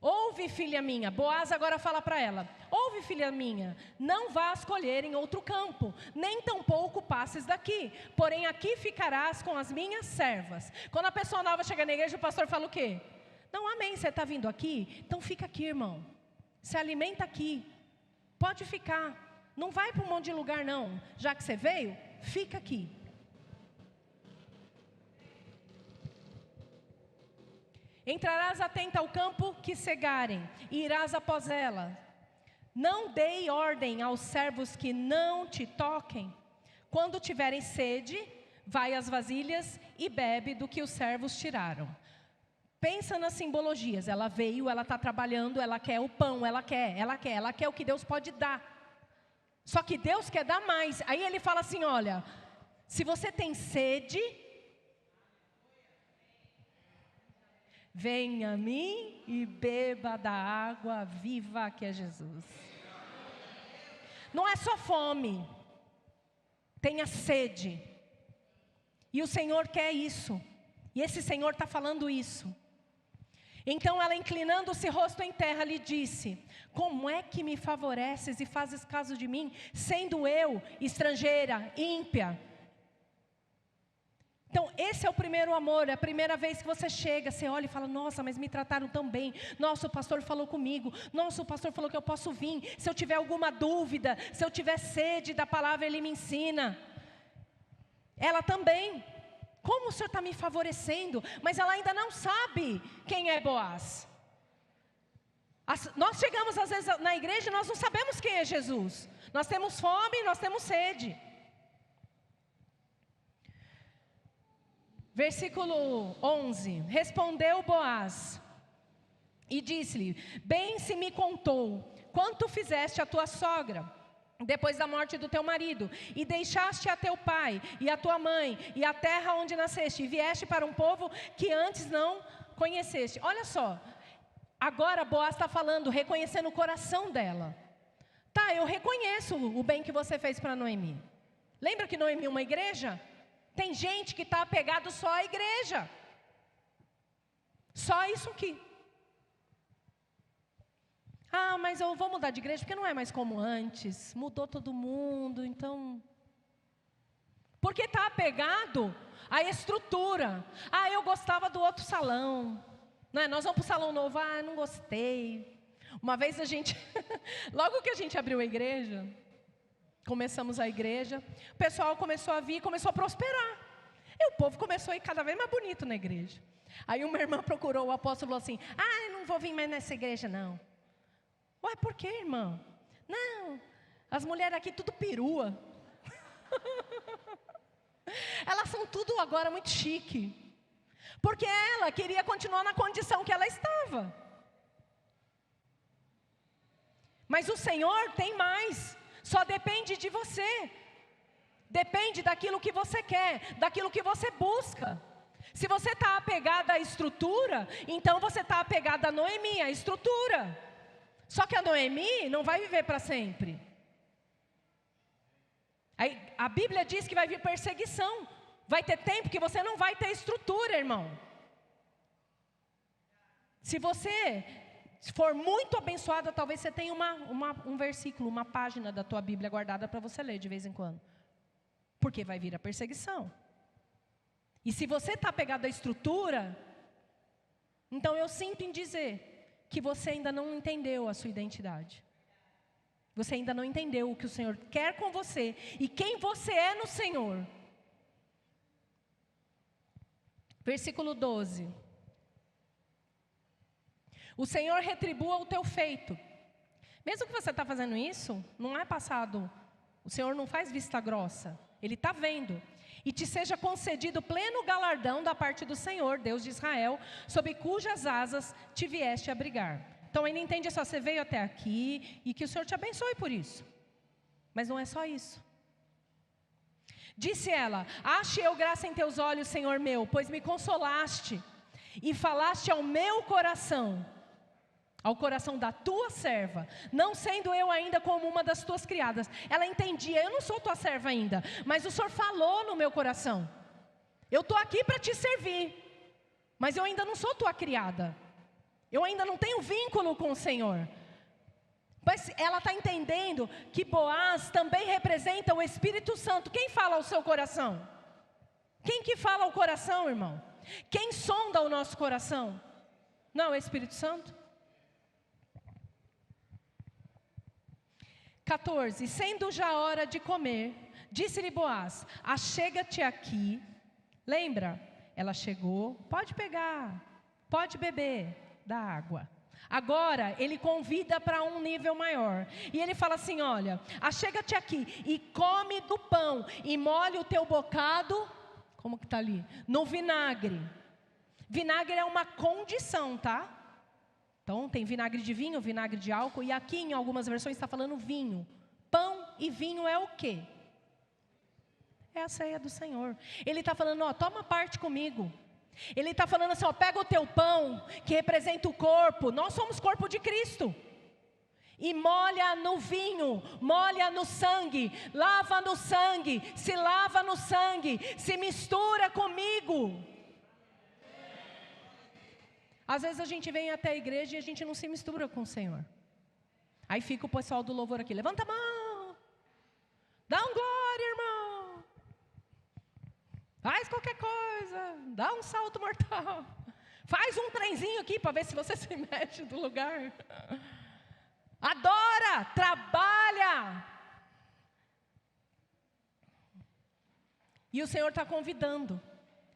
ouve, filha minha. Boaz agora fala para ela: ouve, filha minha, não vás colher em outro campo, nem tampouco passes daqui, porém aqui ficarás com as minhas servas. Quando a pessoa nova chega na igreja, o pastor fala o quê? Não, amém, você está vindo aqui? Então fica aqui, irmão. Se alimenta aqui. Pode ficar. Não vai para um monte de lugar não. Já que você veio, fica aqui. Entrarás atenta ao campo que cegarem, e irás após ela. Não dei ordem aos servos que não te toquem. Quando tiverem sede, vai às vasilhas e bebe do que os servos tiraram. Pensa nas simbologias. Ela veio, ela está trabalhando, ela quer o pão, ela quer o que Deus pode dar. Só que Deus quer dar mais. Aí ele fala assim, olha, se você tem sede, venha a mim e beba da água viva que é Jesus. Não é só fome, tenha sede. E o Senhor quer isso. E esse Senhor está falando isso. Então ela, inclinando-se rosto em terra, lhe disse: como é que me favoreces e fazes caso de mim, sendo eu estrangeira, ímpia? Então esse é o primeiro amor. É a primeira vez que você chega, você olha e fala: nossa, mas me trataram tão bem. Nossa, o pastor falou comigo. Nossa, o pastor falou que eu posso vir. Se eu tiver alguma dúvida, se eu tiver sede da palavra, ele me ensina. Ela também: como o Senhor está me favorecendo? Mas ela ainda não sabe quem é Boaz. Nós chegamos às vezes na igreja e nós não sabemos quem é Jesus. Nós temos fome, nós temos sede. Versículo 11. Respondeu Boaz e disse-lhe: bem se me contou quanto fizeste a tua sogra depois da morte do teu marido, e deixaste a teu pai, e a tua mãe, e a terra onde nasceste, e vieste para um povo que antes não conheceste. Olha só, agora Boaz está falando, reconhecendo o coração dela. Tá, eu reconheço o bem que você fez para Noemi. Lembra que Noemi é uma igreja? Tem gente que está apegado só à igreja. Só isso aqui. Ah, mas eu vou mudar de igreja porque não é mais como antes. Mudou todo mundo, então... Porque está apegado à estrutura. Ah, eu gostava do outro salão. Não é? Nós vamos para o salão novo. Ah, não gostei. Uma vez a gente... Logo que a gente abriu a igreja, começamos a igreja, o pessoal começou a vir, começou a prosperar. E o povo começou a ir cada vez mais bonito na igreja. Aí uma irmã procurou o apóstolo e falou assim: ah, eu não vou vir mais nessa igreja não. Ué, por quê, irmão? Não, as mulheres aqui tudo perua. Elas são tudo agora muito chique. Porque ela queria continuar na condição que ela estava. Mas o Senhor tem mais. Só depende de você. Depende daquilo que você quer, daquilo que você busca. Se você está apegado à estrutura, então você está apegado a Noemi, à estrutura. Só que a Noemi não vai viver para sempre. Aí, a Bíblia diz que vai vir perseguição. Vai ter tempo que você não vai ter estrutura, irmão. Se você for muito abençoada, talvez você tenha um versículo, uma página da tua Bíblia guardada para você ler de vez em quando. Porque vai vir a perseguição. E se você está apegado à estrutura, então eu sinto em dizer que você ainda não entendeu a sua identidade. Você ainda não entendeu o que o Senhor quer com você e quem você é no Senhor. Versículo 12. O Senhor retribua o teu feito. Mesmo que você está fazendo isso, não é passado. O Senhor não faz vista grossa. Ele está vendo. E te seja concedido pleno galardão da parte do Senhor, Deus de Israel, sob cujas asas te vieste abrigar. Então ele entende só, você veio até aqui e que o Senhor te abençoe por isso. Mas não é só isso. Disse ela: ache eu graça em teus olhos, Senhor meu, pois me consolaste e falaste ao meu coração, ao coração da tua serva, não sendo eu ainda como uma das tuas criadas. Ela entendia, eu não sou tua serva ainda, mas o Senhor falou no meu coração. Eu estou aqui para te servir, mas eu ainda não sou tua criada. Eu ainda não tenho vínculo com o Senhor. Mas ela está entendendo que Boaz também representa o Espírito Santo. Quem fala ao seu coração? Quem que fala ao coração, irmão? Quem sonda o nosso coração? Não é o Espírito Santo? 14, sendo já hora de comer, disse-lhe Boaz: achega-te aqui. Lembra? Ela chegou, pode pegar, pode beber da água. Agora ele convida para um nível maior. E ele fala assim: olha, achega-te aqui e come do pão e molhe o teu bocado, como que está ali? No vinagre. Vinagre é uma condição, tá? Então tem vinagre de vinho, vinagre de álcool. E aqui em algumas versões está falando vinho. Pão e vinho é o quê? É a ceia do Senhor. Ele está falando, ó, toma parte comigo. Ele está falando assim, ó, pega o teu pão, que representa o corpo. Nós somos corpo de Cristo. E molha no vinho, molha no sangue, lava no sangue, se lava no sangue, se mistura comigo. Às vezes a gente vem até a igreja e a gente não se mistura com o Senhor. Aí fica o pessoal do louvor aqui, levanta a mão, dá um glória, irmão. Faz qualquer coisa, dá um salto mortal. Faz um trenzinho aqui para ver se você se mexe do lugar. Adora, trabalha. E o Senhor está convidando.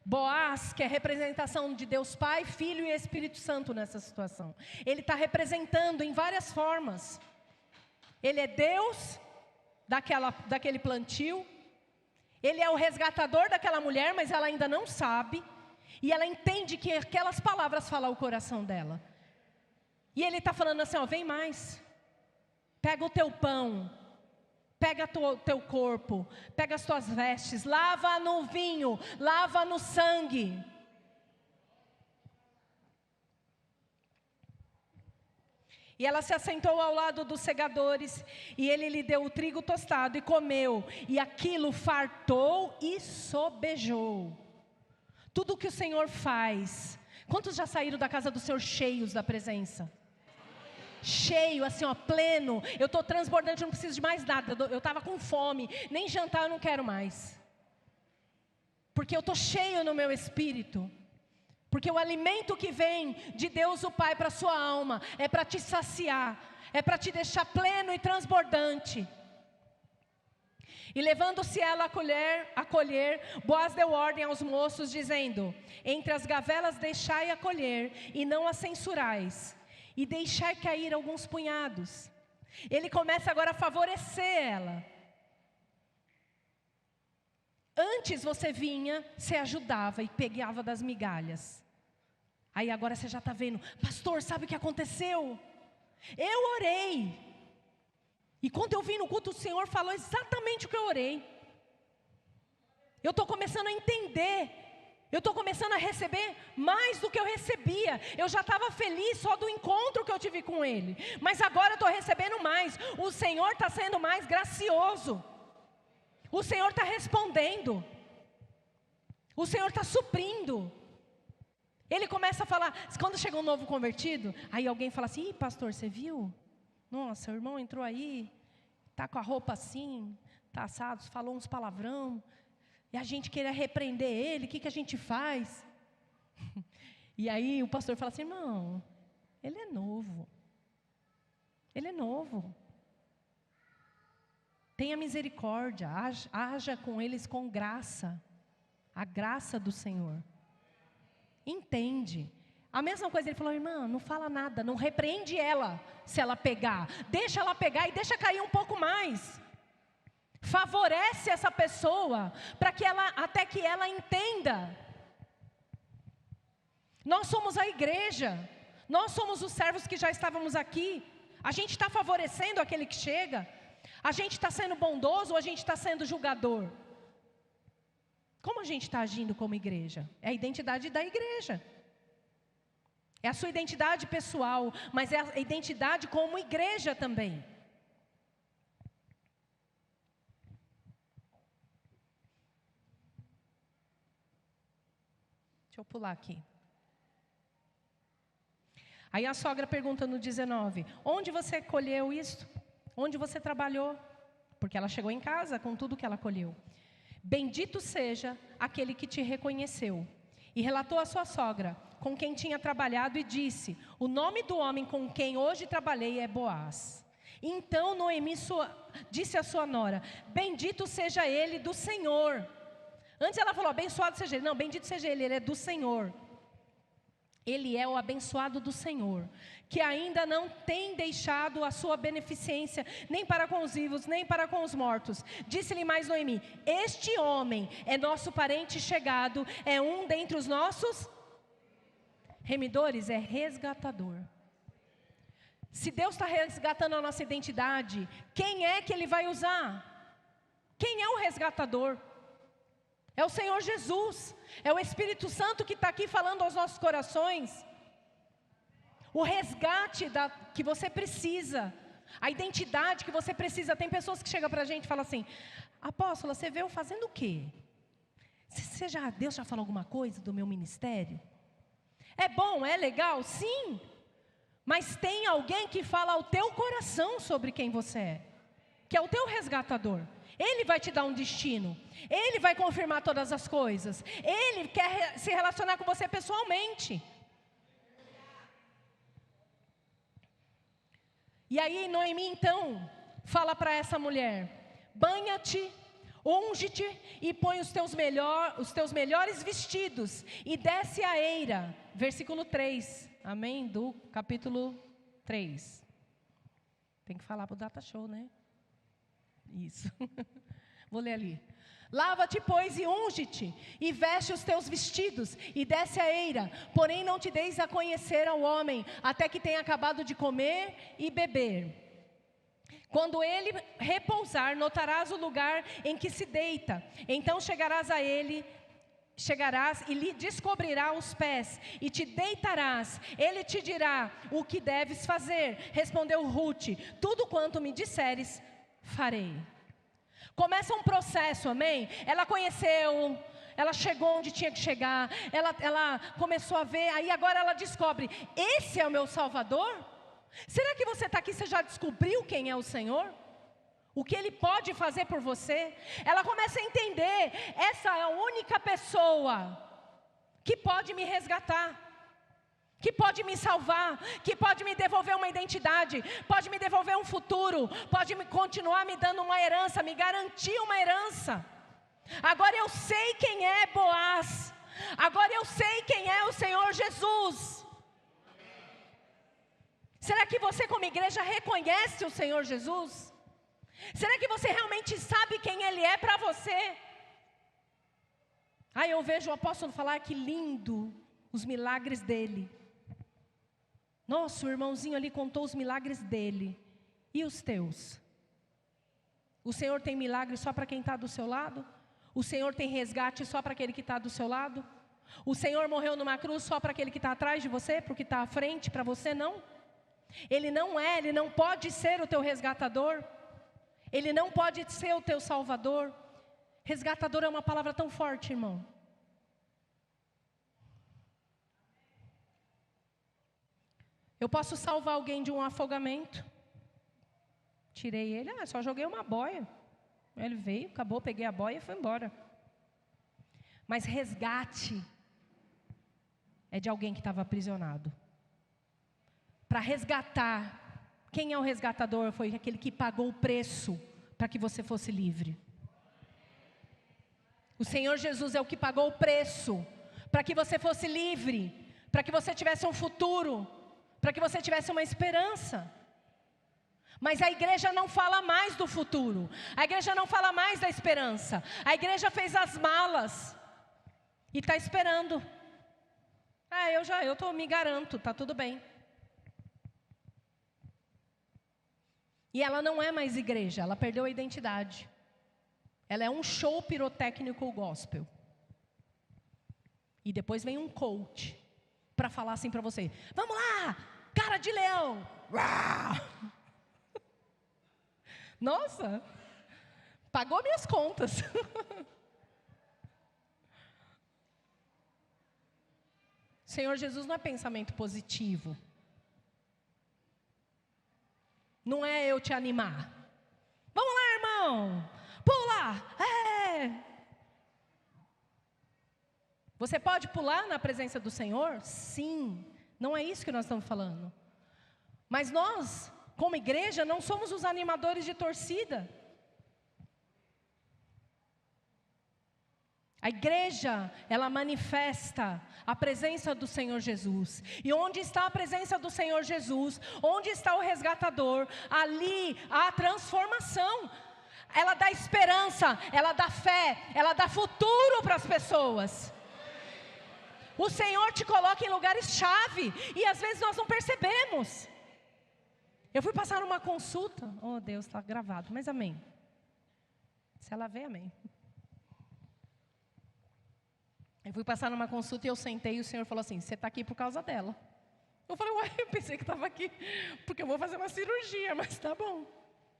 Boaz, que é representação de Deus Pai, Filho e Espírito Santo nessa situação. Ele está representando em várias formas. Ele é Deus daquele plantio. Ele é o resgatador daquela mulher, mas ela ainda não sabe. E ela entende que aquelas palavras falam o coração dela. E ele está falando assim, ó, vem mais. Pega o teu pão. Pega o teu corpo, pega as tuas vestes, lava no vinho, lava no sangue. E ela se assentou ao lado dos segadores, e ele lhe deu o trigo tostado e comeu, e aquilo fartou e sobejou. Tudo que o Senhor faz. Quantos já saíram da casa do Senhor cheios da presença? Cheio, assim ó, pleno, eu estou transbordante, eu não preciso de mais nada, eu estava com fome, nem jantar eu não quero mais, porque eu estou cheio no meu espírito, porque o alimento que vem de Deus o Pai para a sua alma, é para te saciar, é para te deixar pleno e transbordante. E levando-se ela a colher, Boaz deu ordem aos moços, dizendo, entre as gavelas deixai a colher, e não a censurais, e deixar cair alguns punhados. Ele começa agora a favorecer ela. Antes você vinha, você ajudava e pegava das migalhas. Aí agora você já está vendo, pastor, sabe o que aconteceu? Eu orei. E quando eu vim no culto, o Senhor falou exatamente o que eu orei. Eu estou começando a entender. Eu estou começando a receber mais do que eu recebia. Eu já estava feliz só do encontro que eu tive com Ele. Mas agora eu estou recebendo mais. O Senhor está sendo mais gracioso. O Senhor está respondendo. O Senhor está suprindo. Ele começa a falar. Quando chega um novo convertido, aí alguém fala assim, ih, pastor, você viu? Nossa, o irmão entrou aí, está com a roupa assim, está assado, falou uns palavrão. E a gente queria repreender ele, o que a gente faz? E aí o pastor fala assim, irmão, Ele é novo. Ele é novo. Tenha misericórdia, haja com eles com graça. A graça do Senhor. Entende. A mesma coisa, ele falou, irmã, não fala nada, não repreende ela se ela pegar. Deixa ela pegar e deixa cair um pouco mais. Favorece essa pessoa para que ela, até que ela entenda. Nós somos a igreja. Nós somos os servos que já estávamos aqui. A gente está favorecendo aquele que chega. A gente está sendo bondoso ou a gente está sendo julgador? Como a gente está agindo como igreja? É a identidade da igreja. É a sua identidade pessoal, mas é a identidade como igreja também. Deixa eu pular aqui. Aí a sogra pergunta no 19, onde você colheu isso? Onde você trabalhou? Porque ela chegou em casa com tudo que ela colheu. Bendito seja aquele que te reconheceu. E relatou à sua sogra, com quem tinha trabalhado, e disse, o nome do homem com quem hoje trabalhei é Boaz. Então Noemi disse à sua nora, bendito seja ele do Senhor. Antes ela falou, abençoado seja ele. Não, bendito seja ele é do Senhor. Ele é o abençoado do Senhor, que ainda não tem deixado a sua beneficência, nem para com os vivos, nem para com os mortos. Disse-lhe mais Noemi, este homem é nosso parente chegado, é um dentre os nossos remidores, é resgatador. Se Deus está resgatando a nossa identidade, quem é que Ele vai usar? Quem é o resgatador? É o Senhor Jesus, é o Espírito Santo que está aqui falando aos nossos corações. O resgate que você precisa, a identidade que você precisa. Tem pessoas que chegam para a gente e falam assim, apóstola, você veio fazendo o quê? Deus já falou alguma coisa do meu ministério? É bom, é legal? Sim, mas tem alguém que fala ao teu coração sobre quem você é, que é o teu resgatador. Ele vai te dar um destino. Ele vai confirmar todas as coisas. Ele quer se relacionar com você pessoalmente. E aí Noemi então fala para essa mulher, banha-te, unge-te e põe os teus melhores vestidos e desce a eira. Versículo 3, amém? Do capítulo 3. Tem que falar para o Data Show, né? Isso. Vou ler ali. Lava-te, pois, e unge-te, e veste os teus vestidos, e desce a eira, porém não te deis a conhecer ao homem, até que tenha acabado de comer e beber. Quando ele repousar, notarás o lugar em que se deita, então chegarás e lhe descobrirá os pés, e te deitarás, ele te dirá o que deves fazer. Respondeu Ruth, tudo quanto me disseres, farei. Começa um processo, amém? Ela conheceu, ela chegou onde tinha que chegar, ela começou a ver, aí agora ela descobre, esse é o meu Salvador? Será que você está aqui, você já descobriu quem é o Senhor? O que Ele pode fazer por você? Ela começa a entender, essa é a única pessoa que pode me resgatar, que pode me salvar, que pode me devolver uma identidade, pode me devolver um futuro, pode continuar me dando uma herança, me garantir uma herança. Agora eu sei quem é Boaz, agora eu sei quem é o Senhor Jesus. Será que você como igreja reconhece o Senhor Jesus? Será que você realmente sabe quem Ele é para você? Eu vejo o apóstolo falar que lindo os milagres dele. Nossa, o irmãozinho ali contou os milagres dele. E os teus? O Senhor tem milagre só para quem está do seu lado? O Senhor tem resgate só para aquele que está do seu lado? O Senhor morreu numa cruz só para aquele que está atrás de você? Porque está à frente, para você não? Ele não pode ser o teu resgatador. Ele não pode ser o teu salvador. Resgatador é uma palavra tão forte, irmão. Eu posso salvar alguém de um afogamento. Tirei ele, só joguei uma boia. Ele veio, acabou, peguei a boia e foi embora. Mas resgate é de alguém que estava aprisionado. para resgatar. Quem é o resgatador? Foi aquele que pagou o preço para que você fosse livre. O Senhor Jesus é o que pagou o preço para que você fosse livre, para que você tivesse um futuro, para que você tivesse uma esperança. Mas a igreja não fala mais do futuro, a igreja não fala mais da esperança. A igreja fez as malas e está esperando. Eu me garanto, está tudo bem. E ela não é mais igreja, ela perdeu a identidade. Ela é um show pirotécnico gospel. E depois vem um coach para falar assim para você: vamos lá, cara de leão. Nossa, pagou minhas contas. Senhor Jesus não é pensamento positivo. Não é eu te animar. Vamos lá, irmão. Pula. Você pode pular na presença do Senhor? Sim. Não é isso que nós estamos falando. Mas nós, como igreja, não somos os animadores de torcida. A igreja, ela manifesta a presença do Senhor Jesus. E onde está a presença do Senhor Jesus, onde está o resgatador, ali há transformação. Ela dá esperança, ela dá fé, ela dá futuro para as pessoas. O Senhor te coloca em lugares-chave e às vezes nós não percebemos. Eu fui passar uma consulta. Oh, Deus, está gravado, mas amém. Se ela vê, amém. Eu fui passar numa consulta e eu sentei e o Senhor falou assim: você está aqui por causa dela. Eu falei: ué, eu pensei que estava aqui porque eu vou fazer uma cirurgia, mas tá bom.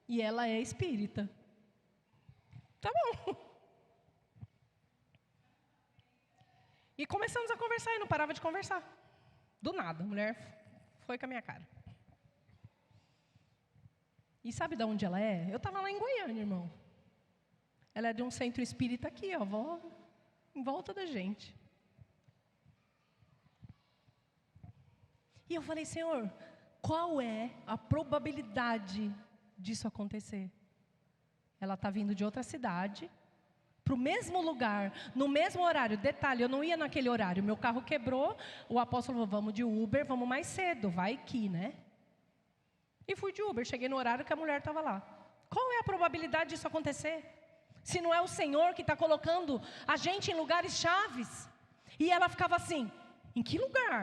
E ela é espírita. Tá bom. E começamos a conversar e não parava de conversar. Do nada, a mulher foi com a minha cara. E sabe de onde ela é? Eu estava lá em Goiânia, irmão. Ela é de um centro espírita aqui, ó, em volta da gente. E eu falei: Senhor, qual é a probabilidade disso acontecer? Ela está vindo de outra cidade, para o mesmo lugar, no mesmo horário. Detalhe, eu não ia naquele horário, meu carro quebrou, o apóstolo falou: vamos de Uber, vamos mais cedo, vai que, né? E fui de Uber, cheguei no horário que a mulher estava lá. Qual é a probabilidade disso acontecer? Se não é o Senhor que está colocando a gente em lugares chaves. E ela ficava assim: em que lugar?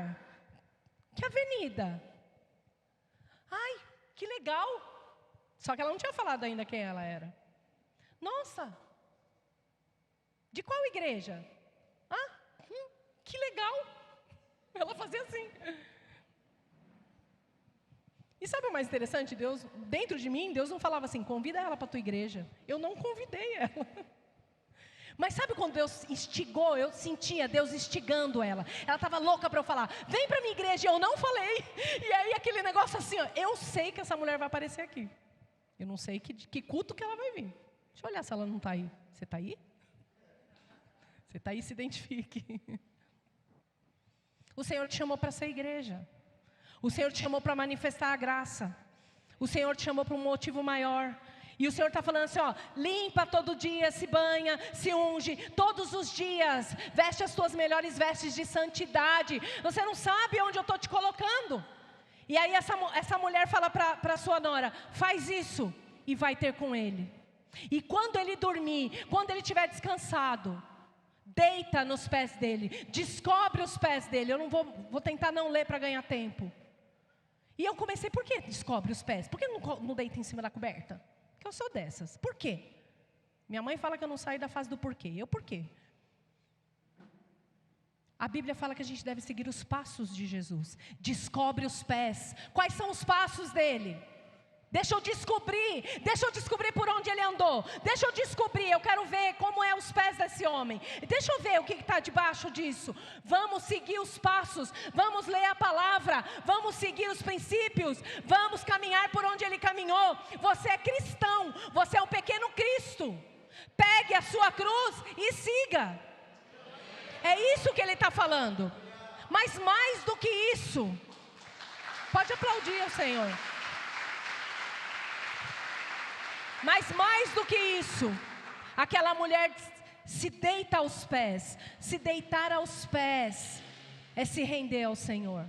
Que avenida? Ai, que legal. Só que ela não tinha falado ainda quem ela era. Nossa, de qual igreja? Que legal. Ela fazia assim. E sabe o mais interessante? Deus, dentro de mim, Deus não falava assim: convida ela para a tua igreja. Eu não convidei ela. Mas sabe quando Deus instigou? Eu sentia Deus instigando ela. Ela estava louca para eu falar: vem para a minha igreja. Eu não falei. E aí aquele negócio assim, ó, eu sei que essa mulher vai aparecer aqui. Eu não sei que culto que ela vai vir. Deixa eu olhar se ela não está aí. Você está aí? Você está aí, se identifique. O Senhor te chamou para ser igreja. O Senhor te chamou para manifestar a graça. O Senhor te chamou para um motivo maior. E o Senhor está falando assim, ó: limpa todo dia, se banha, se unge, todos os dias. Veste as tuas melhores vestes de santidade. Você não sabe onde eu estou te colocando. E aí essa mulher fala para a sua nora: faz isso e vai ter com ele. E quando ele dormir, quando ele estiver descansado, deita nos pés dele, descobre os pés dele. Eu não vou tentar não ler para ganhar tempo. E eu comecei: por que descobre os pés? Por que não deita em cima da coberta? Porque eu sou dessas. Por quê? Minha mãe fala que eu não saio da fase do porquê. Eu por quê? A Bíblia fala que a gente deve seguir os passos de Jesus. Descobre os pés. Quais são os passos dele? Deixa eu descobrir por onde ele andou. Deixa eu descobrir, eu quero ver como é os pés desse homem. Deixa eu ver o que está debaixo disso. Vamos seguir os passos, vamos ler a palavra, vamos seguir os princípios, vamos caminhar por onde ele caminhou. Você é cristão, você é um pequeno Cristo. Pegue a sua cruz e siga. É isso que ele está falando. Mas mais do que isso, Pode aplaudir ao Senhor. Mas mais do que isso, aquela mulher se deita aos pés. Se deitar aos pés é se render ao Senhor.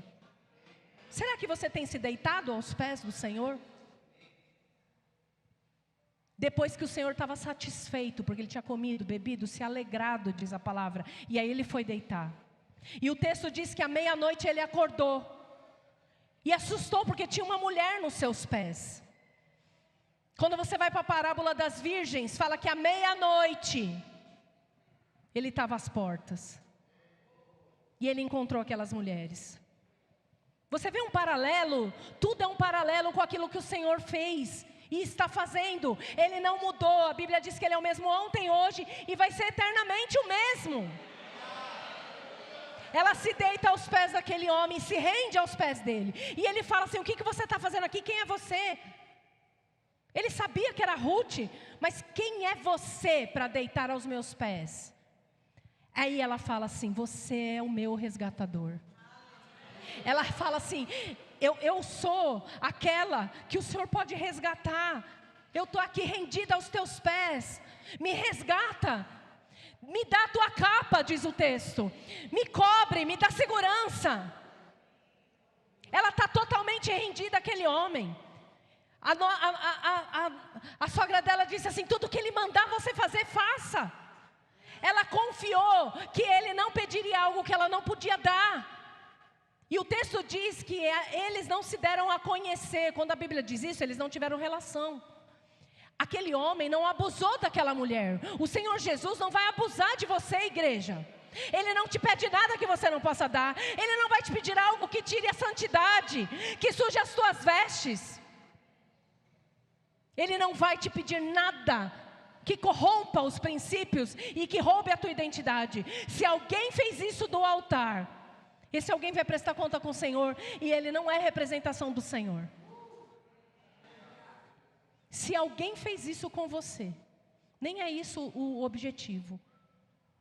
Será que você tem se deitado aos pés do Senhor? Depois que o Senhor estava satisfeito, porque ele tinha comido, bebido, se alegrado, diz a palavra. E aí ele foi deitar. E o texto diz que à meia-noite ele acordou. E assustou porque tinha uma mulher nos seus pés. Quando você vai para a parábola das virgens, fala que à meia-noite ele estava às portas. E ele encontrou aquelas mulheres. Você vê um paralelo? Tudo é um paralelo com aquilo que o Senhor fez e está fazendo. Ele não mudou. A Bíblia diz que Ele é o mesmo ontem, hoje e vai ser eternamente o mesmo. Ela se deita aos pés daquele homem, se rende aos pés dele. E ele fala assim: o que você está fazendo aqui? Quem é você? Ele sabia que era Ruth, mas quem é você para deitar aos meus pés? Aí ela fala assim: você é o meu resgatador. Ela fala assim: eu sou aquela que o Senhor pode resgatar. Eu estou aqui rendida aos teus pés. Me resgata. Me dá a tua capa, diz o texto. Me cobre, me dá segurança. Ela está totalmente rendida àquele homem. A sogra dela disse assim: tudo que ele mandar você fazer, faça. Ela confiou que ele não pediria algo que ela não podia dar. E o texto diz que eles não se deram a conhecer. Quando a Bíblia diz isso, eles não tiveram relação. Aquele homem não abusou daquela mulher. O Senhor Jesus não vai abusar de você, igreja. Ele não te pede nada que você não possa dar. Ele não vai te pedir algo que tire a santidade, que suje as tuas vestes. Ele não vai te pedir nada que corrompa os princípios e que roube a tua identidade. Se alguém fez isso do altar, esse alguém vai prestar conta com o Senhor, e ele não é representação do Senhor. Se alguém fez isso com você, nem é isso o objetivo.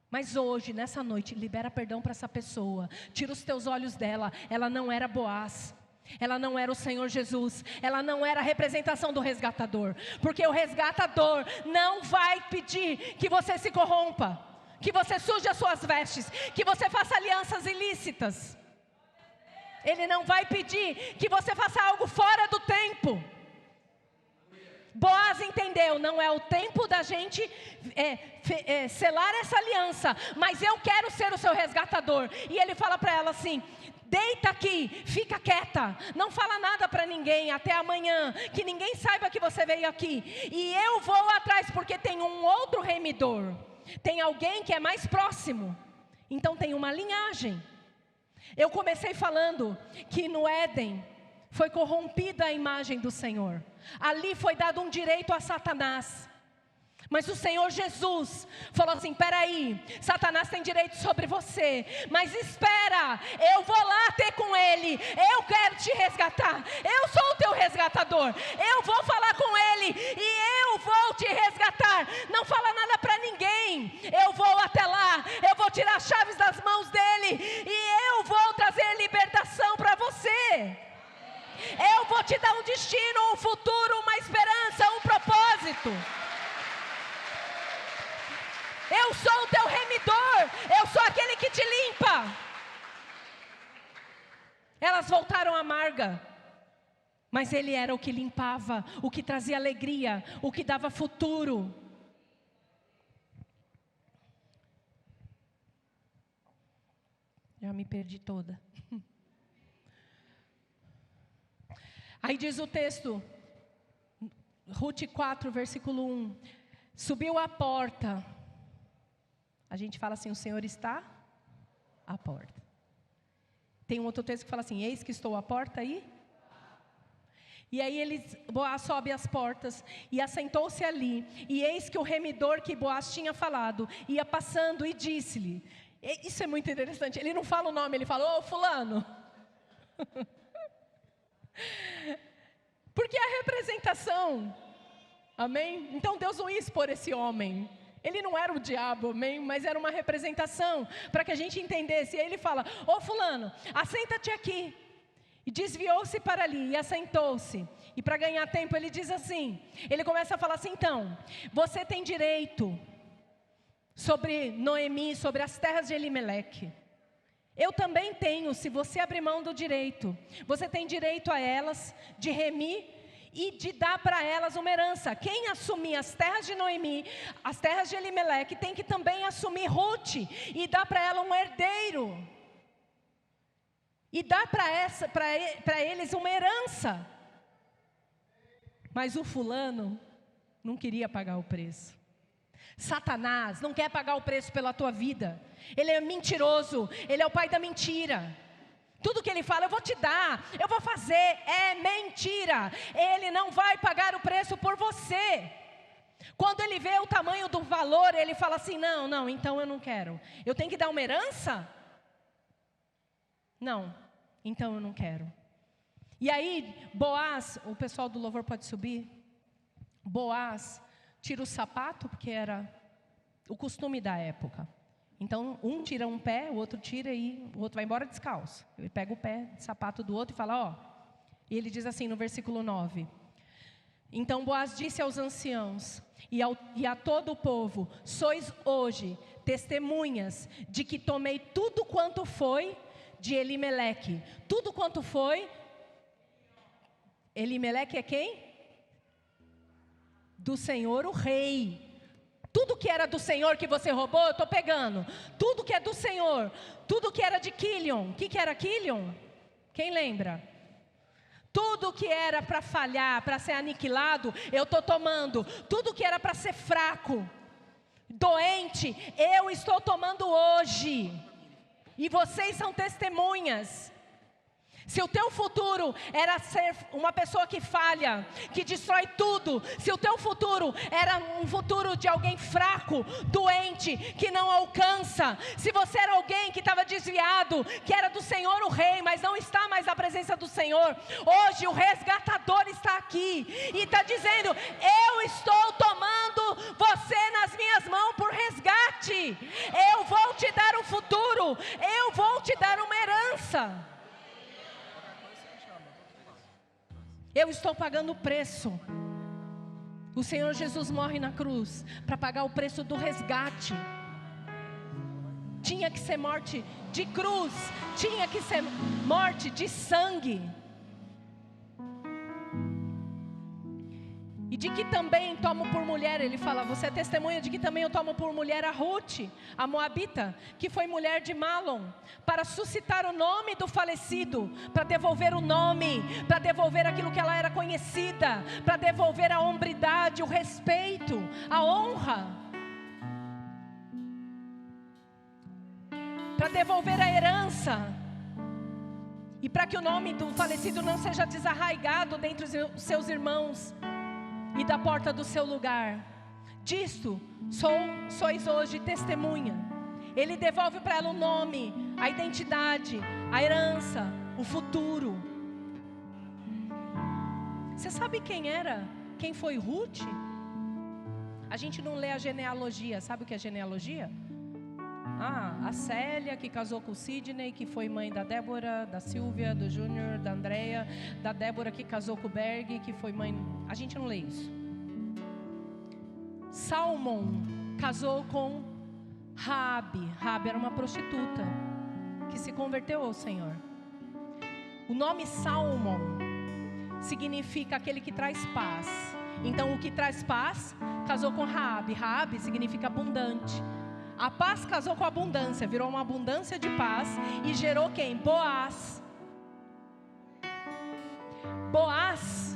Mas hoje, nessa noite, libera perdão para essa pessoa. Tira os teus olhos dela. Ela não era Boaz. Ela não era o Senhor Jesus. Ela não era a representação do resgatador. Porque o resgatador não vai pedir que você se corrompa, que você suje as suas vestes, que você faça alianças ilícitas. Ele não vai pedir que você faça algo fora do tempo. Boaz entendeu: não é o tempo da gente selar essa aliança, mas eu quero ser o seu resgatador. E ele fala para ela assim: deita aqui, fica quieta, não fala nada para ninguém até amanhã, que ninguém saiba que você veio aqui, e eu vou atrás, porque tem um outro remidor, tem alguém que é mais próximo, então tem uma linhagem. Eu comecei falando que no Éden foi corrompida a imagem do Senhor. Ali foi dado um direito a Satanás. Mas o Senhor Jesus falou assim: peraí, Satanás tem direito sobre você, mas espera, eu vou lá ter com ele, eu quero te resgatar, eu sou o teu resgatador, eu vou falar com ele e eu vou te resgatar. Não fala nada para ninguém, eu vou até lá, eu vou tirar as chaves das mãos dele e eu vou trazer libertação para você. Eu vou te dar um destino, um futuro, uma esperança, um propósito. Eu sou o teu remidor, eu sou aquele que te limpa. Elas voltaram amarga, mas ele era o que limpava, o que trazia alegria, o que dava futuro. Já me perdi toda. Aí diz o texto, Ruth 4, versículo 1. Subiu à porta. A gente fala assim: o Senhor está à porta. Tem um outro texto que fala assim: eis que estou à porta aí. E aí Boaz sobe as portas e assentou-se ali. E eis que o remidor que Boaz tinha falado ia passando e disse-lhe. Isso é muito interessante. Ele não fala o nome, ele fala: ô fulano. Porque é a representação. Amém? Então Deus não ia expor esse homem. Ele não era o diabo, amém? Mas era uma representação, para que a gente entendesse. E aí ele fala: ô fulano, assenta-te aqui. E desviou-se para ali e assentou-se. E para ganhar tempo ele diz assim, ele começa a falar assim, então, você tem direito sobre Noemi, sobre as terras de Elimeleque. Eu também tenho, se você abrir mão do direito. Você tem direito a elas, de remir e de dar para elas uma herança. Quem assumir as terras de Noemi, as terras de Elimeleque, tem que também assumir Ruth e dar para ela um herdeiro. E dar para eles uma herança. Mas o fulano não queria pagar o preço. Satanás não quer pagar o preço pela tua vida. Ele é mentiroso, ele é o pai da mentira. Tudo que ele fala, eu vou te dar, eu vou fazer, é mentira. Ele não vai pagar o preço por você. Quando ele vê o tamanho do valor, ele fala assim, não, então eu não quero. Eu tenho que dar uma herança? Não, então eu não quero. E aí, Boaz, o pessoal do louvor pode subir. Boaz tira o sapato, porque era o costume da época. Então, um tira um pé, o outro tira e o outro vai embora descalço. Ele pega o pé de sapato do outro e fala, E ele diz assim no versículo 9. Então Boaz disse aos anciãos e a todo o povo, sois hoje testemunhas de que tomei tudo quanto foi de Elimeleque. Tudo quanto foi. Elimeleque é quem? Do Senhor o rei. Tudo que era do Senhor que você roubou, eu estou pegando. Tudo que é do Senhor. Tudo que era de Quilion. O que era Quilion? Quem lembra? Tudo que era para falhar, para ser aniquilado, eu estou tomando. Tudo que era para ser fraco, doente, eu estou tomando hoje. E vocês são testemunhas. Se o teu futuro era ser uma pessoa que falha, que destrói tudo, se o teu futuro era um futuro de alguém fraco, doente, que não alcança, se você era alguém que estava desviado, que era do Senhor o rei, mas não está mais na presença do Senhor, hoje o resgatador está aqui, e está dizendo, eu estou tomando você nas minhas mãos por resgate, eu vou te dar um futuro, eu vou te dar uma herança. Eu estou pagando o preço. O Senhor Jesus morre na cruz para pagar o preço do resgate. Tinha que ser morte de cruz, tinha que ser morte de sangue. E de que também tomo por mulher, ele fala, você é testemunha de que também eu tomo por mulher a Ruth, a Moabita, que foi mulher de Malom, para suscitar o nome do falecido, para devolver o nome, para devolver aquilo que ela era conhecida, para devolver a hombridade, o respeito, a honra, para devolver a herança, e para que o nome do falecido não seja desarraigado dentre os seus irmãos, e da porta do seu lugar. Disto sois hoje testemunha. Ele devolve para ela o nome, a identidade, a herança, o futuro. Você sabe quem era? Quem foi Ruth? A gente não lê a genealogia. Sabe o que é genealogia? A Célia, que casou com o Sidney, que foi mãe da Débora, da Silvia, do Júnior, da Andréia, da Débora que casou com o Berg, que foi mãe... A gente não lê isso. Salmão casou com Raabe. Raabe era uma prostituta que se converteu ao Senhor. O nome Salmão significa aquele que traz paz. Então o que traz paz casou com Raabe. Raabe significa abundante. A paz casou com a abundância, virou uma abundância de paz e gerou quem? Boaz. Boaz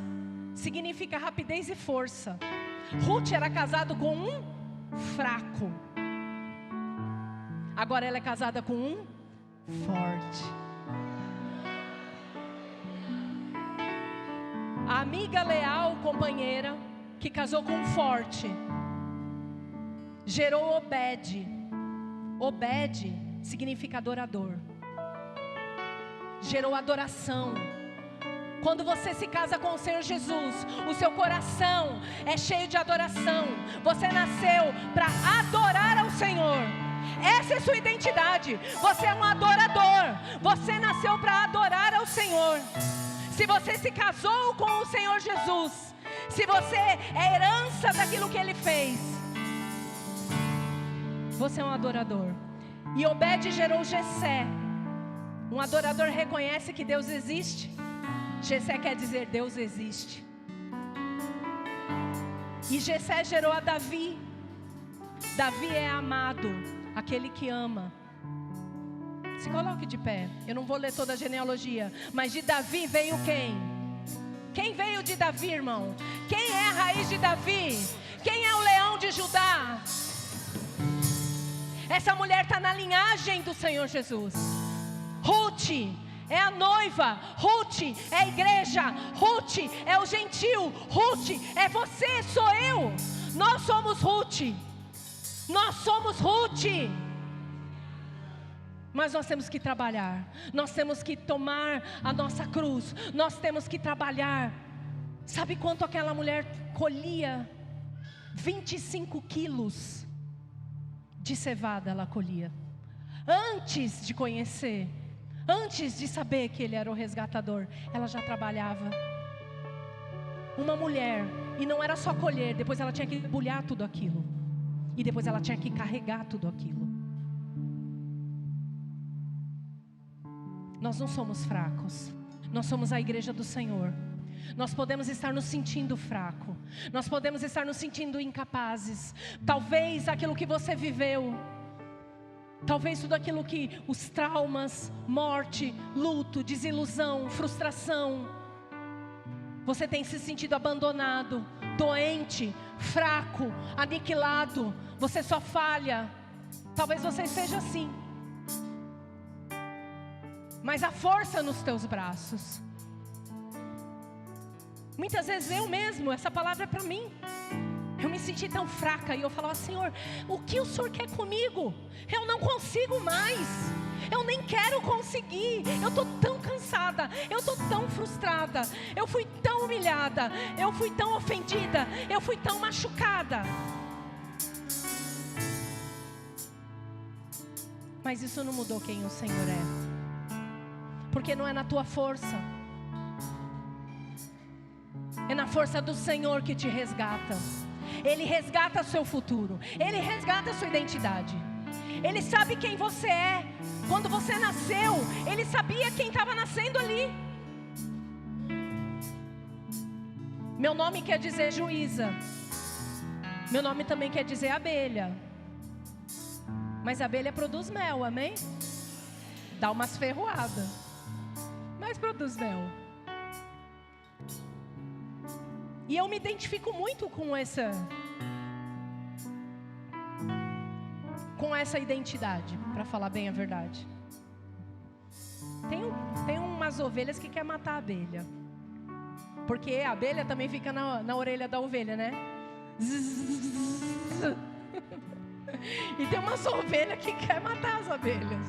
significa rapidez e força. Ruth era casado com um fraco. Agora ela é casada com um forte. A amiga leal, companheira, que casou com um forte, gerou Obed. Obed significa adorador. Gerou adoração. Quando você se casa com o Senhor Jesus, o seu coração é cheio de adoração. Você nasceu para adorar ao Senhor. É Essa é sua identidade. Você é um adorador. Você nasceu para adorar ao Senhor. Se você se casou com o Senhor Jesus, se você é herança daquilo que Ele fez, você é um adorador. E Obed gerou Jessé. Um adorador reconhece que Deus existe. Jessé quer dizer Deus existe. E Jessé gerou a Davi. Davi é amado, aquele que ama. Se coloque de pé. Eu não vou ler toda a genealogia, mas de Davi veio quem? Quem veio de Davi, irmão? Quem é a raiz de Davi? Quem é o leão de Judá? Essa mulher está na linhagem do Senhor Jesus. Ruth é a noiva, Ruth é a igreja, Ruth é o gentil, Ruth é você, sou eu. Nós somos Ruth. Nós somos Ruth. Mas nós temos que trabalhar. Nós temos que tomar a nossa cruz. Nós temos que trabalhar. Sabe quanto aquela mulher colhia? 25 quilos de cevada ela colhia. Antes de conhecer, antes de saber que Ele era o resgatador, ela já trabalhava. Uma mulher, e não era só colher, depois ela tinha que debulhar tudo aquilo. E depois ela tinha que carregar tudo aquilo. Nós não somos fracos. Nós somos a igreja do Senhor. Nós podemos estar nos sentindo fraco. Nós podemos estar nos sentindo incapazes. Talvez aquilo que você viveu, talvez tudo aquilo que os traumas, morte, luto, desilusão, frustração, você tem se sentido abandonado, doente, fraco, aniquilado. Você só falha. Talvez você esteja assim. Mas há força nos teus braços. Muitas vezes eu mesmo, essa palavra é para mim. Eu me senti tão fraca e eu falava: Senhor, o que o Senhor quer comigo? Eu não consigo mais. Eu nem quero conseguir. Eu estou tão cansada. Eu estou tão frustrada. Eu fui tão humilhada. Eu fui tão ofendida. Eu fui tão machucada. Mas isso não mudou quem o Senhor é. Porque não é na tua força. É na força do Senhor que te resgata. Ele resgata seu futuro. Ele resgata sua identidade. Ele sabe quem você é. Quando você nasceu, Ele sabia quem estava nascendo ali. Meu nome quer dizer juíza. Meu nome também quer dizer abelha. Mas a abelha produz mel, amém? Dá umas ferroadas, mas produz mel. E eu me identifico muito com essa identidade, para falar bem a verdade. Tem umas ovelhas que querem matar a abelha, porque a abelha também fica na orelha da ovelha, né? E tem umas ovelhas que querem matar as abelhas.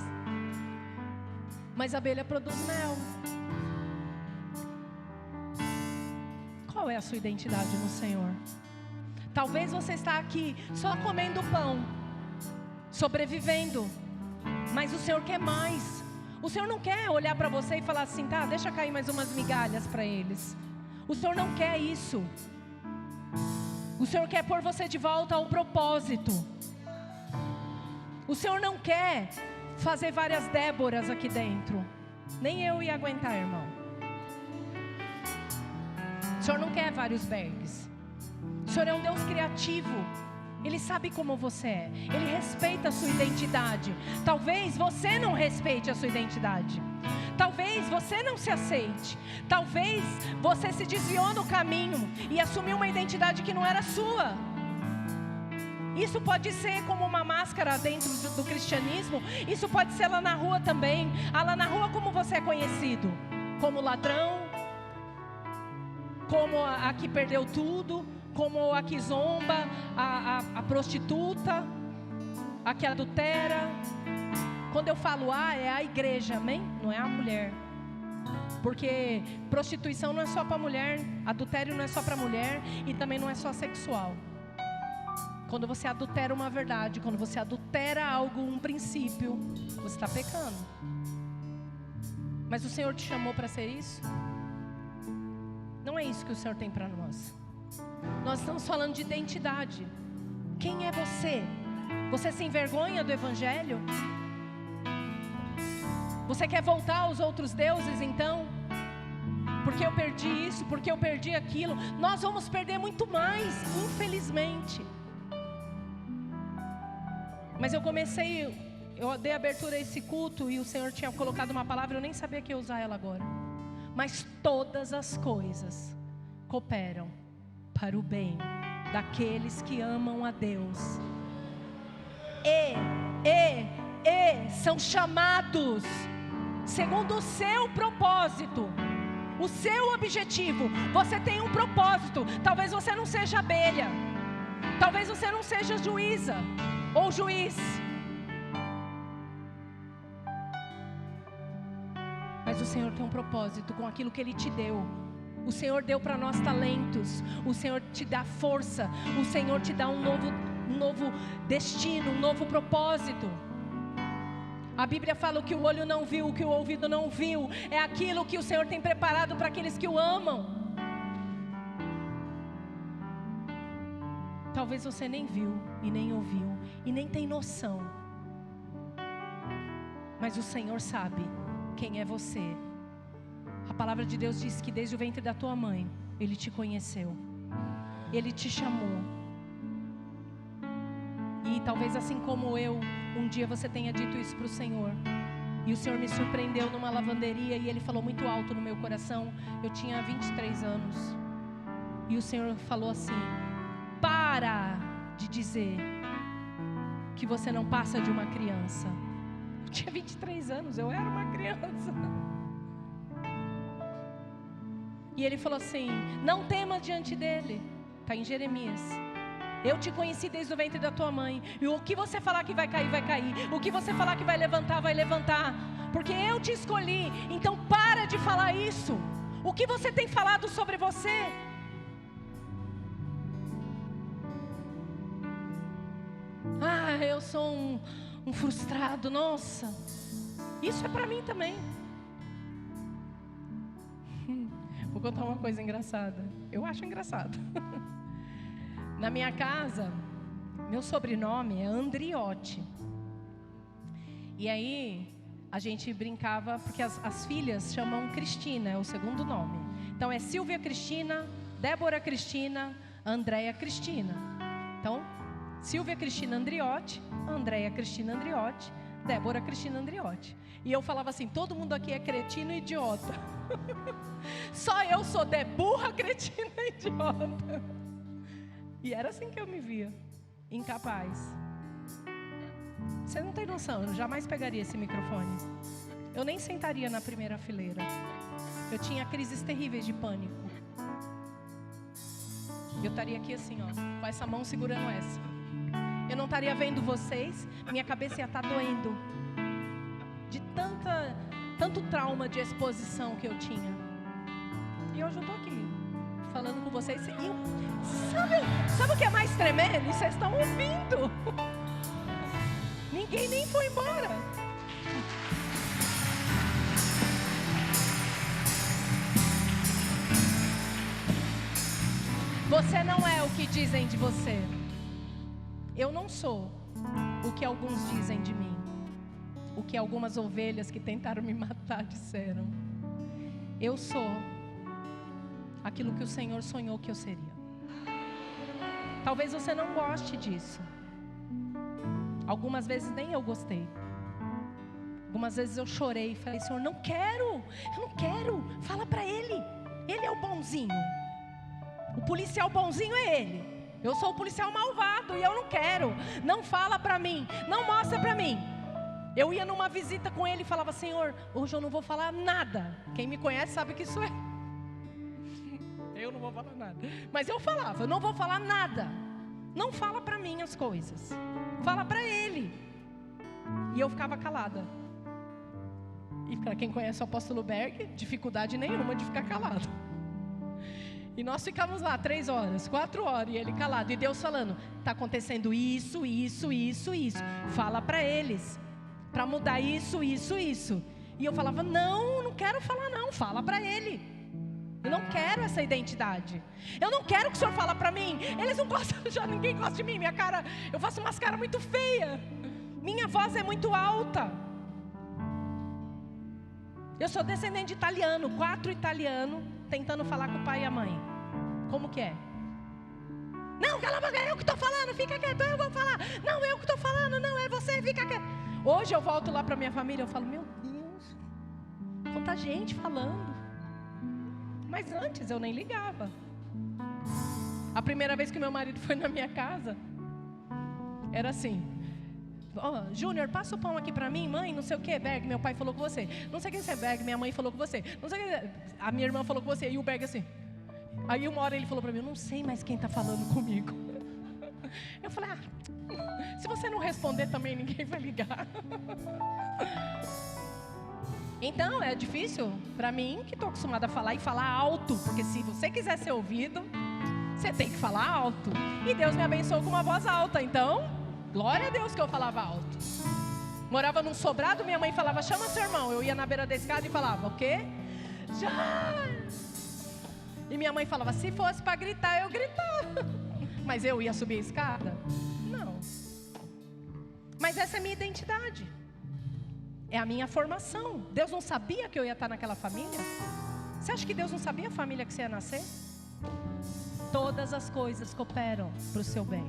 Mas a abelha produz mel. Qual é a sua identidade no Senhor? Talvez você está aqui só comendo pão, sobrevivendo, mas o Senhor quer mais. O Senhor não quer olhar para você e falar assim: tá, deixa cair mais umas migalhas para eles. O Senhor não quer isso. O Senhor quer pôr você de volta ao propósito. O Senhor não quer fazer várias Déboras aqui dentro. Nem eu ia aguentar, irmão. O Senhor não quer vários Bergs. O Senhor é um Deus criativo. Ele sabe como você é. Ele respeita a sua identidade. Talvez você não respeite a sua identidade. Talvez você não se aceite. Talvez você se desviou no caminho e assumiu uma identidade que não era sua. Isso pode ser como uma máscara dentro do cristianismo. Isso pode ser lá na rua também. Lá na rua, como você é conhecido? Como ladrão, como a que perdeu tudo, como a que zomba, a prostituta, a que adultera. Quando eu falo é a igreja, amém? Não é a mulher. Porque prostituição não é só para mulher, adultério não é só para mulher e também não é só sexual. Quando você adultera uma verdade, quando você adultera algo, um princípio, você está pecando. Mas o Senhor te chamou para ser isso? Não é isso que o Senhor tem para nós. Nós estamos falando de identidade. Quem é você? Você se envergonha do Evangelho? Você quer voltar aos outros deuses então? Porque eu perdi isso, porque eu perdi aquilo. Nós vamos perder muito mais, infelizmente. Mas eu dei abertura a esse culto e o Senhor tinha colocado uma palavra, eu nem sabia que ia usar ela agora. Mas todas as coisas cooperam para o bem daqueles que amam a Deus. São chamados segundo o seu propósito, o seu objetivo. Você tem um propósito. Talvez você não seja abelha, talvez você não seja juíza ou juiz, mas o Senhor tem um propósito com aquilo que Ele te deu. O Senhor deu para nós talentos, o Senhor te dá força, o Senhor te dá um novo destino, um novo propósito. A Bíblia fala: o que o olho não viu, o que o ouvido não viu, é aquilo que o Senhor tem preparado para aqueles que o amam. Talvez você nem viu, e nem ouviu, e nem tem noção, mas o Senhor sabe quem é você. A palavra de Deus diz que desde o ventre da tua mãe Ele te conheceu, Ele te chamou. E talvez assim como eu, um dia você tenha dito isso para o Senhor. E o Senhor me surpreendeu numa lavanderia e Ele falou muito alto no meu coração. Eu tinha 23 anos. E o Senhor falou assim: para de dizer que você não passa de uma criança. Eu tinha 23 anos, eu era uma criança. E Ele falou assim: não temas diante dele. Está em Jeremias. Eu te conheci desde o ventre da tua mãe. E o que você falar que vai cair, vai cair. O que você falar que vai levantar, vai levantar. Porque eu te escolhi. Então para de falar isso. O que você tem falado sobre você? Ah, eu sou um frustrado. Nossa, isso é para mim também. Vou contar uma coisa engraçada. Eu acho engraçado. Na minha casa, meu sobrenome é Andriotti. E aí, a gente brincava, porque as filhas chamam Cristina, é o segundo nome. Então é Silvia Cristina, Débora Cristina, Andréia Cristina. Então, Silvia Cristina Andriotti, Andréia Cristina Andriotti, Débora Cristina Andriotti. E eu falava assim: todo mundo aqui é cretino e idiota. Só eu sou de burra, cretina e idiota. E era assim que eu me via, incapaz. Você não tem noção, eu jamais pegaria esse microfone. Eu nem sentaria na primeira fileira. Eu tinha crises terríveis de pânico. Eu estaria aqui assim, ó, com essa mão segurando essa. Eu não estaria vendo vocês, minha cabeça ia estar doendo. De tanto trauma de exposição que eu tinha. E hoje eu estou aqui, falando com vocês. E sabe o que é mais tremendo? Vocês estão ouvindo. Ninguém nem foi embora. Você não é o que dizem de você. Eu não sou o que alguns dizem de mim. O que algumas ovelhas que tentaram me matar disseram. Eu sou aquilo que o Senhor sonhou que eu seria. Talvez você não goste disso. Algumas vezes nem eu gostei. Algumas vezes eu chorei e falei: Senhor, eu não quero. Fala para Ele. Ele é o bonzinho. O policial bonzinho é Ele. Eu sou o policial malvado e eu não quero. Não fala para mim. Não mostra para mim. Eu ia numa visita com Ele e falava: Senhor, hoje eu não vou falar nada. Quem me conhece sabe que isso é. Eu não vou falar nada. Mas eu falava: eu não vou falar nada. Não fala para mim as coisas. Fala para Ele. E eu ficava calada. E para quem conhece o apóstolo Berg, dificuldade nenhuma de ficar calado. E nós ficamos lá 3 horas, 4 horas, e ele calado, e Deus falando, está acontecendo isso. Fala para eles, para mudar isso. E eu falava, não quero falar não, fala para ele. Eu não quero essa identidade. Eu não quero que o senhor fale para mim. Eles não gostam, já ninguém gosta de mim. Minha cara, eu faço umas caras muito feias. Minha voz é muito alta. Eu sou descendente de italiano, 4 italianos tentando falar com o pai e a mãe. Como que é? Não, cala a boca, é eu que estou falando, fica quieto, eu vou falar. Não, eu que estou falando, não, é você, fica quieto. Hoje eu volto lá para minha família, eu falo, meu Deus, quanta gente falando. Mas antes eu nem ligava. A primeira vez que meu marido foi na minha casa, era assim, Júnior, passa o pão aqui pra mim, mãe, não sei o que, Berg, meu pai falou com você. Não sei quem é Berg, minha mãe falou com você. Não sei quem, a minha irmã falou com você. E o Berg assim. Aí uma hora ele falou pra mim, eu não sei mais quem tá falando comigo. Eu falei, se você não responder também, ninguém vai ligar. Então, é difícil pra mim, que tô acostumada a falar e falar alto. Porque se você quiser ser ouvido, você tem que falar alto. E Deus me abençoou com uma voz alta, então... Glória a Deus que eu falava alto. Morava num sobrado, minha mãe falava, chama seu irmão. Eu ia na beira da escada e falava, o quê? Já! E minha mãe falava, se fosse para gritar, eu gritava. Mas eu ia subir a escada? Não. Mas essa é a minha identidade. É a minha formação. Deus não sabia que eu ia estar naquela família? Você acha que Deus não sabia a família que você ia nascer? Todas as coisas cooperam para o seu bem.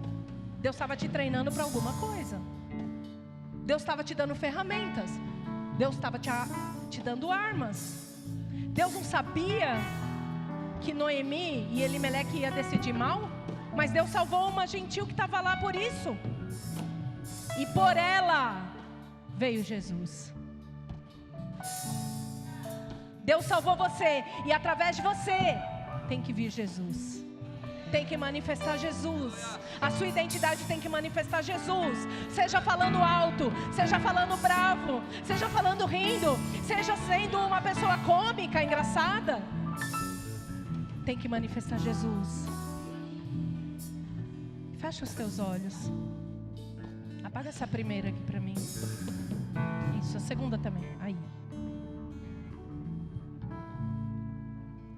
Deus estava te treinando para alguma coisa. Deus estava te dando ferramentas. Deus estava te dando armas. Deus não sabia que Noemi e Elimeleque ia decidir mal, mas Deus salvou uma gentil que estava lá por isso. E por ela veio Jesus. Deus salvou você, e através de você tem que vir Jesus. Tem que manifestar Jesus. A sua identidade tem que manifestar Jesus. Seja falando alto, seja falando bravo, seja falando rindo, seja sendo uma pessoa cômica, engraçada. Tem que manifestar Jesus. Fecha os teus olhos. Apaga essa primeira aqui para mim. Isso, a segunda também. Aí.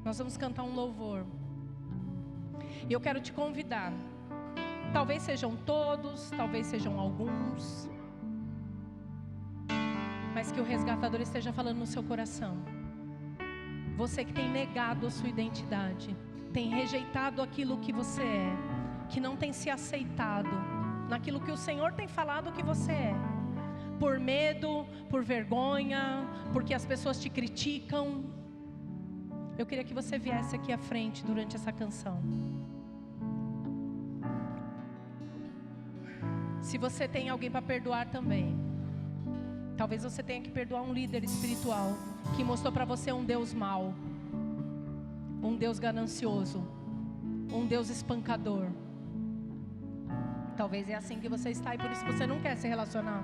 Nós vamos cantar um louvor. E eu quero te convidar. Talvez sejam todos, talvez sejam alguns, mas que o resgatador esteja falando no seu coração. Você que tem negado a sua identidade, tem rejeitado aquilo que você é, que não tem se aceitado naquilo que o Senhor tem falado que você é, por medo, por vergonha, porque as pessoas te criticam. Eu queria que você viesse aqui à frente durante essa canção. Se você tem alguém para perdoar também, talvez você tenha que perdoar um líder espiritual que mostrou para você um Deus mau, um Deus ganancioso, um Deus espancador. Talvez é assim que você está e por isso você não quer se relacionar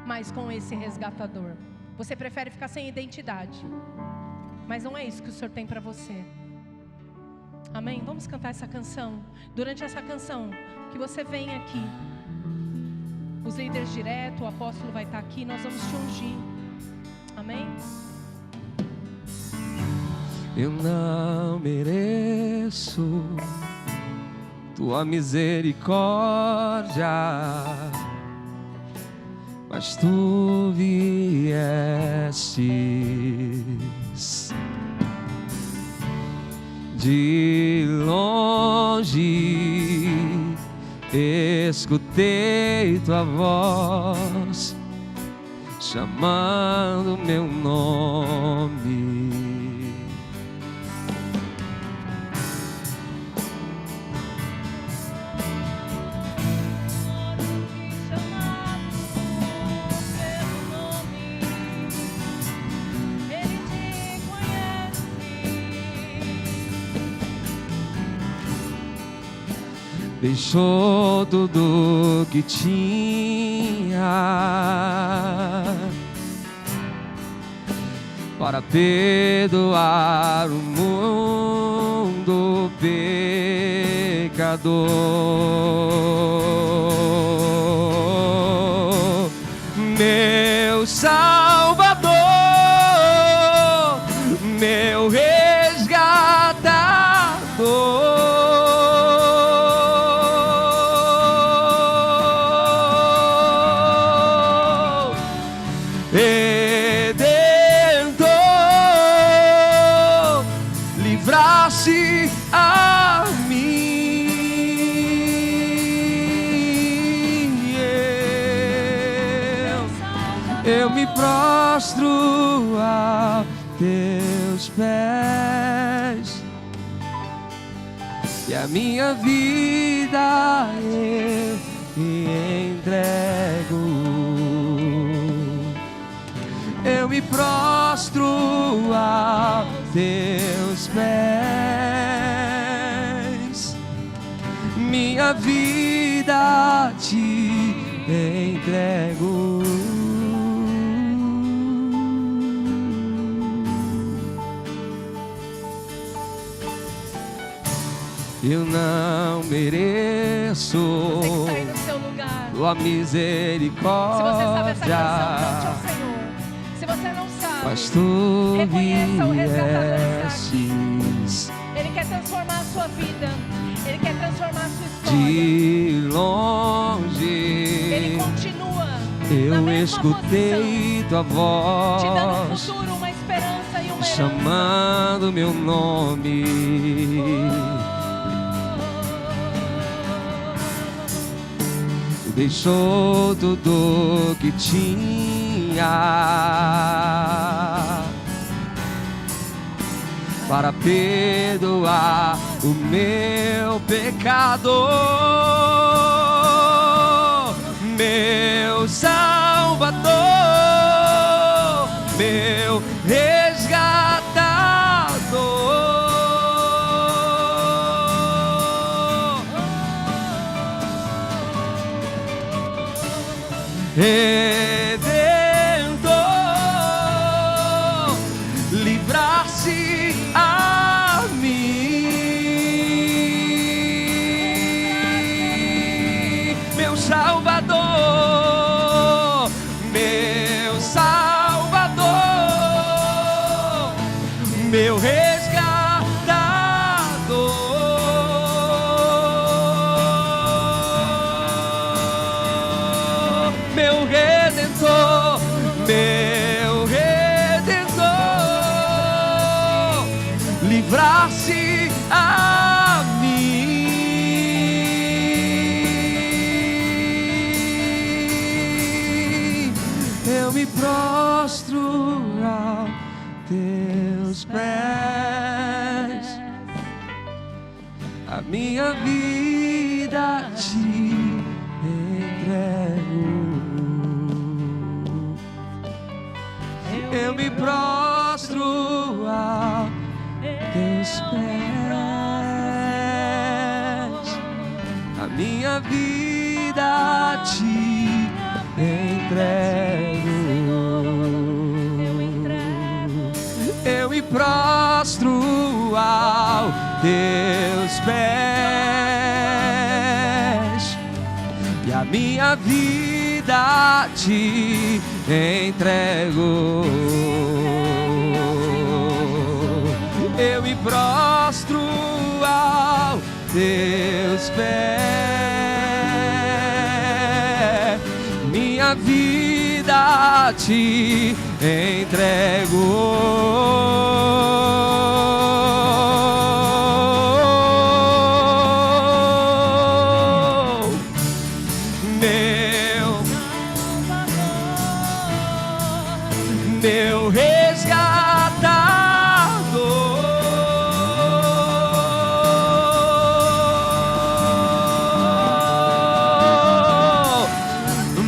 mais com esse resgatador. Você prefere ficar sem identidade, mas não é isso que o Senhor tem para você. Amém? Vamos cantar essa canção. Durante essa canção, que você venha aqui. Os líderes direto, o apóstolo vai estar aqui, nós vamos te ungir. Amém? Eu não mereço tua misericórdia, mas tu viestes de longe, escutei tua voz chamando meu nome. Deixou tudo que tinha para perdoar o mundo pecador, meu Salvador, meu resgatador, Redentor, livraste a mim. Eu me prostro a teus pés e a minha vida eu te entrego. Eu me prostro a teus pés, minha vida te entrego. Eu não mereço Você que está aí no seu lugar. tua misericórdia. Se você sabe essa canção, cante ao Senhor. Se você não sabe, Mas tu reconheça o resgatador está aqui. viestes Ele quer transformar a sua vida. Ele quer transformar a sua história. de Ele longe. continua na Eu mesma escutei tua posição, te dando um voz futuro, uma esperança e uma herança. chamando meu nome. Deixou tudo que tinha para perdoar o meu pecado, meu Salvador, meu resgatador, Redentor, livrar-se a mim, meu Salvador, meu Salvador, meu resgatador, meu Redentor, meu Redentor, livrar-se a mim. Eu me prostro aos teus pés, a minha vida te entrego. Eu me prostro aos teus pés, a minha vida te entrego. Eu me prostro aos teus pés e a minha vida te entrego. Eu me prostro aos teus pés, minha vida te entrego. Meu resgatador,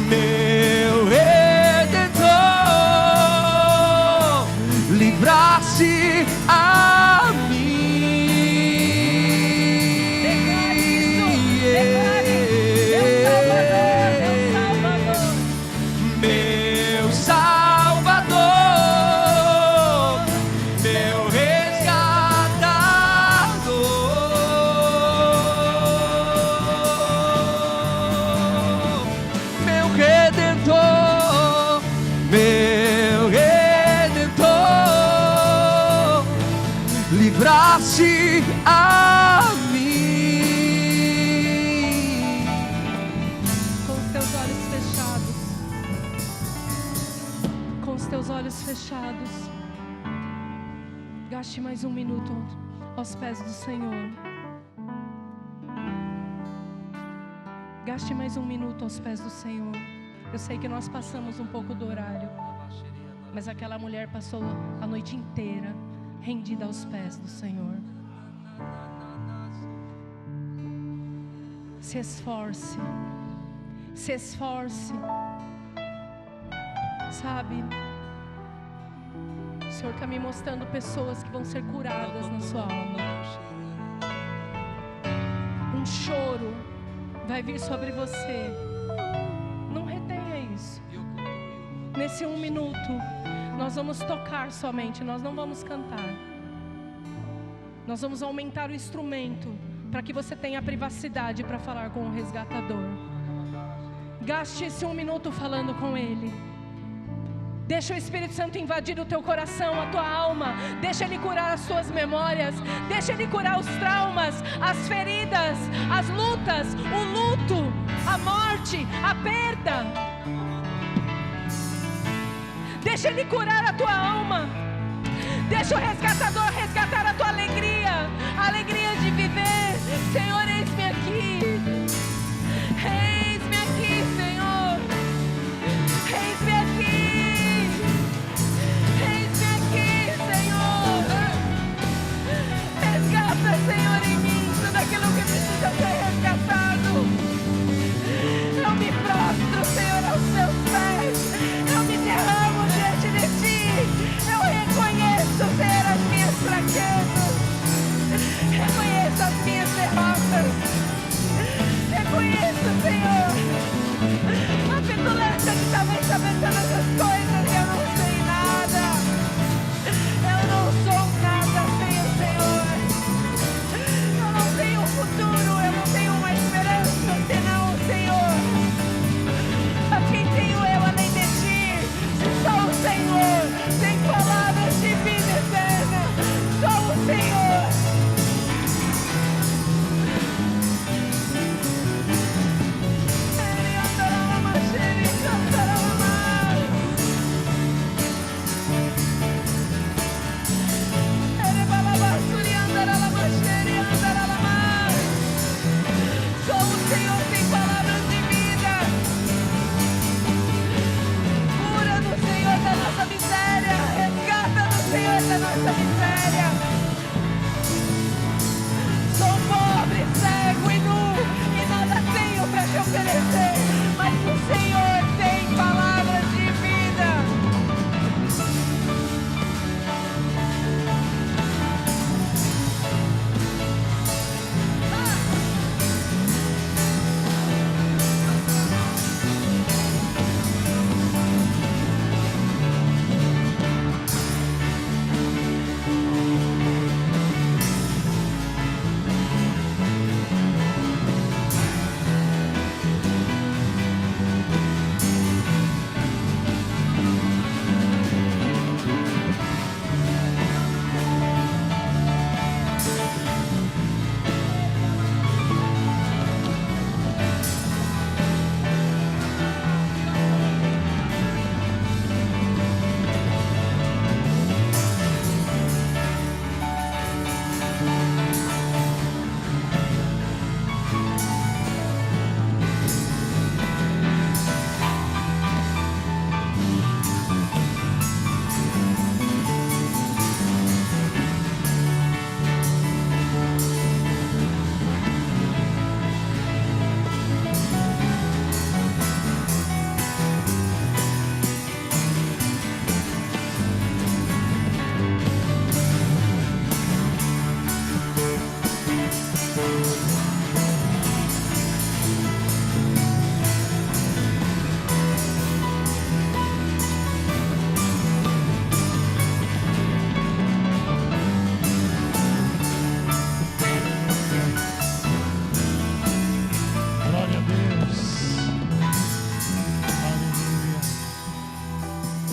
meu Redentor, livrar-se a mim. Meu Salvador, livraste a mim. Com os teus olhos fechados, com os teus olhos fechados, gaste mais um minuto aos pés do Senhor. Gaste mais um minuto aos pés do Senhor. Eu sei que nós passamos um pouco do horário, mas aquela mulher passou a noite inteira rendida aos pés do Senhor. Se esforce, se esforce. Sabe, o Senhor está me mostrando pessoas que vão ser curadas na sua alma. Um choro vai vir sobre você. Não retenha isso. Nesse um minuto, nós vamos tocar somente, nós não vamos cantar. Nós vamos aumentar o instrumento para que você tenha privacidade para falar com o resgatador. Gaste esse um minuto falando com Ele. Deixa o Espírito Santo invadir o teu coração, a tua alma. Deixa Ele curar as tuas memórias. Deixa Ele curar os traumas, as feridas, as lutas, o luto, a morte, a perda. Deixa Ele curar a tua alma. Deixa o resgatador resgatar a tua alegria, a alegria de viver. Senhor, eis-me aqui. Eis-me aqui, Senhor. Eis-me aqui. Eis-me aqui, Senhor. Resgata, Senhor, em mim tudo aquilo que precisa ser resgatado. Eu me prostro, Senhor, aos teus pés. Eu me derramo diante de ti. Eu reconheço, Senhor, as minhas fraquezas. Reconheço as minhas derrotas. Reconheço, Senhor, a petulância que talvez está pensando essas coisas. Eu não sei nada. Eu não sou nada sem o Senhor. Eu não tenho um futuro. Eu não tenho uma esperança senão o Senhor. A quem tenho eu além de ti? Se só o Senhor tem palavras de vida eterna. Só o Senhor. Só o Senhor tem palavras de vida. Cura do Senhor da nossa miséria. Resgata do Senhor da nossa miséria.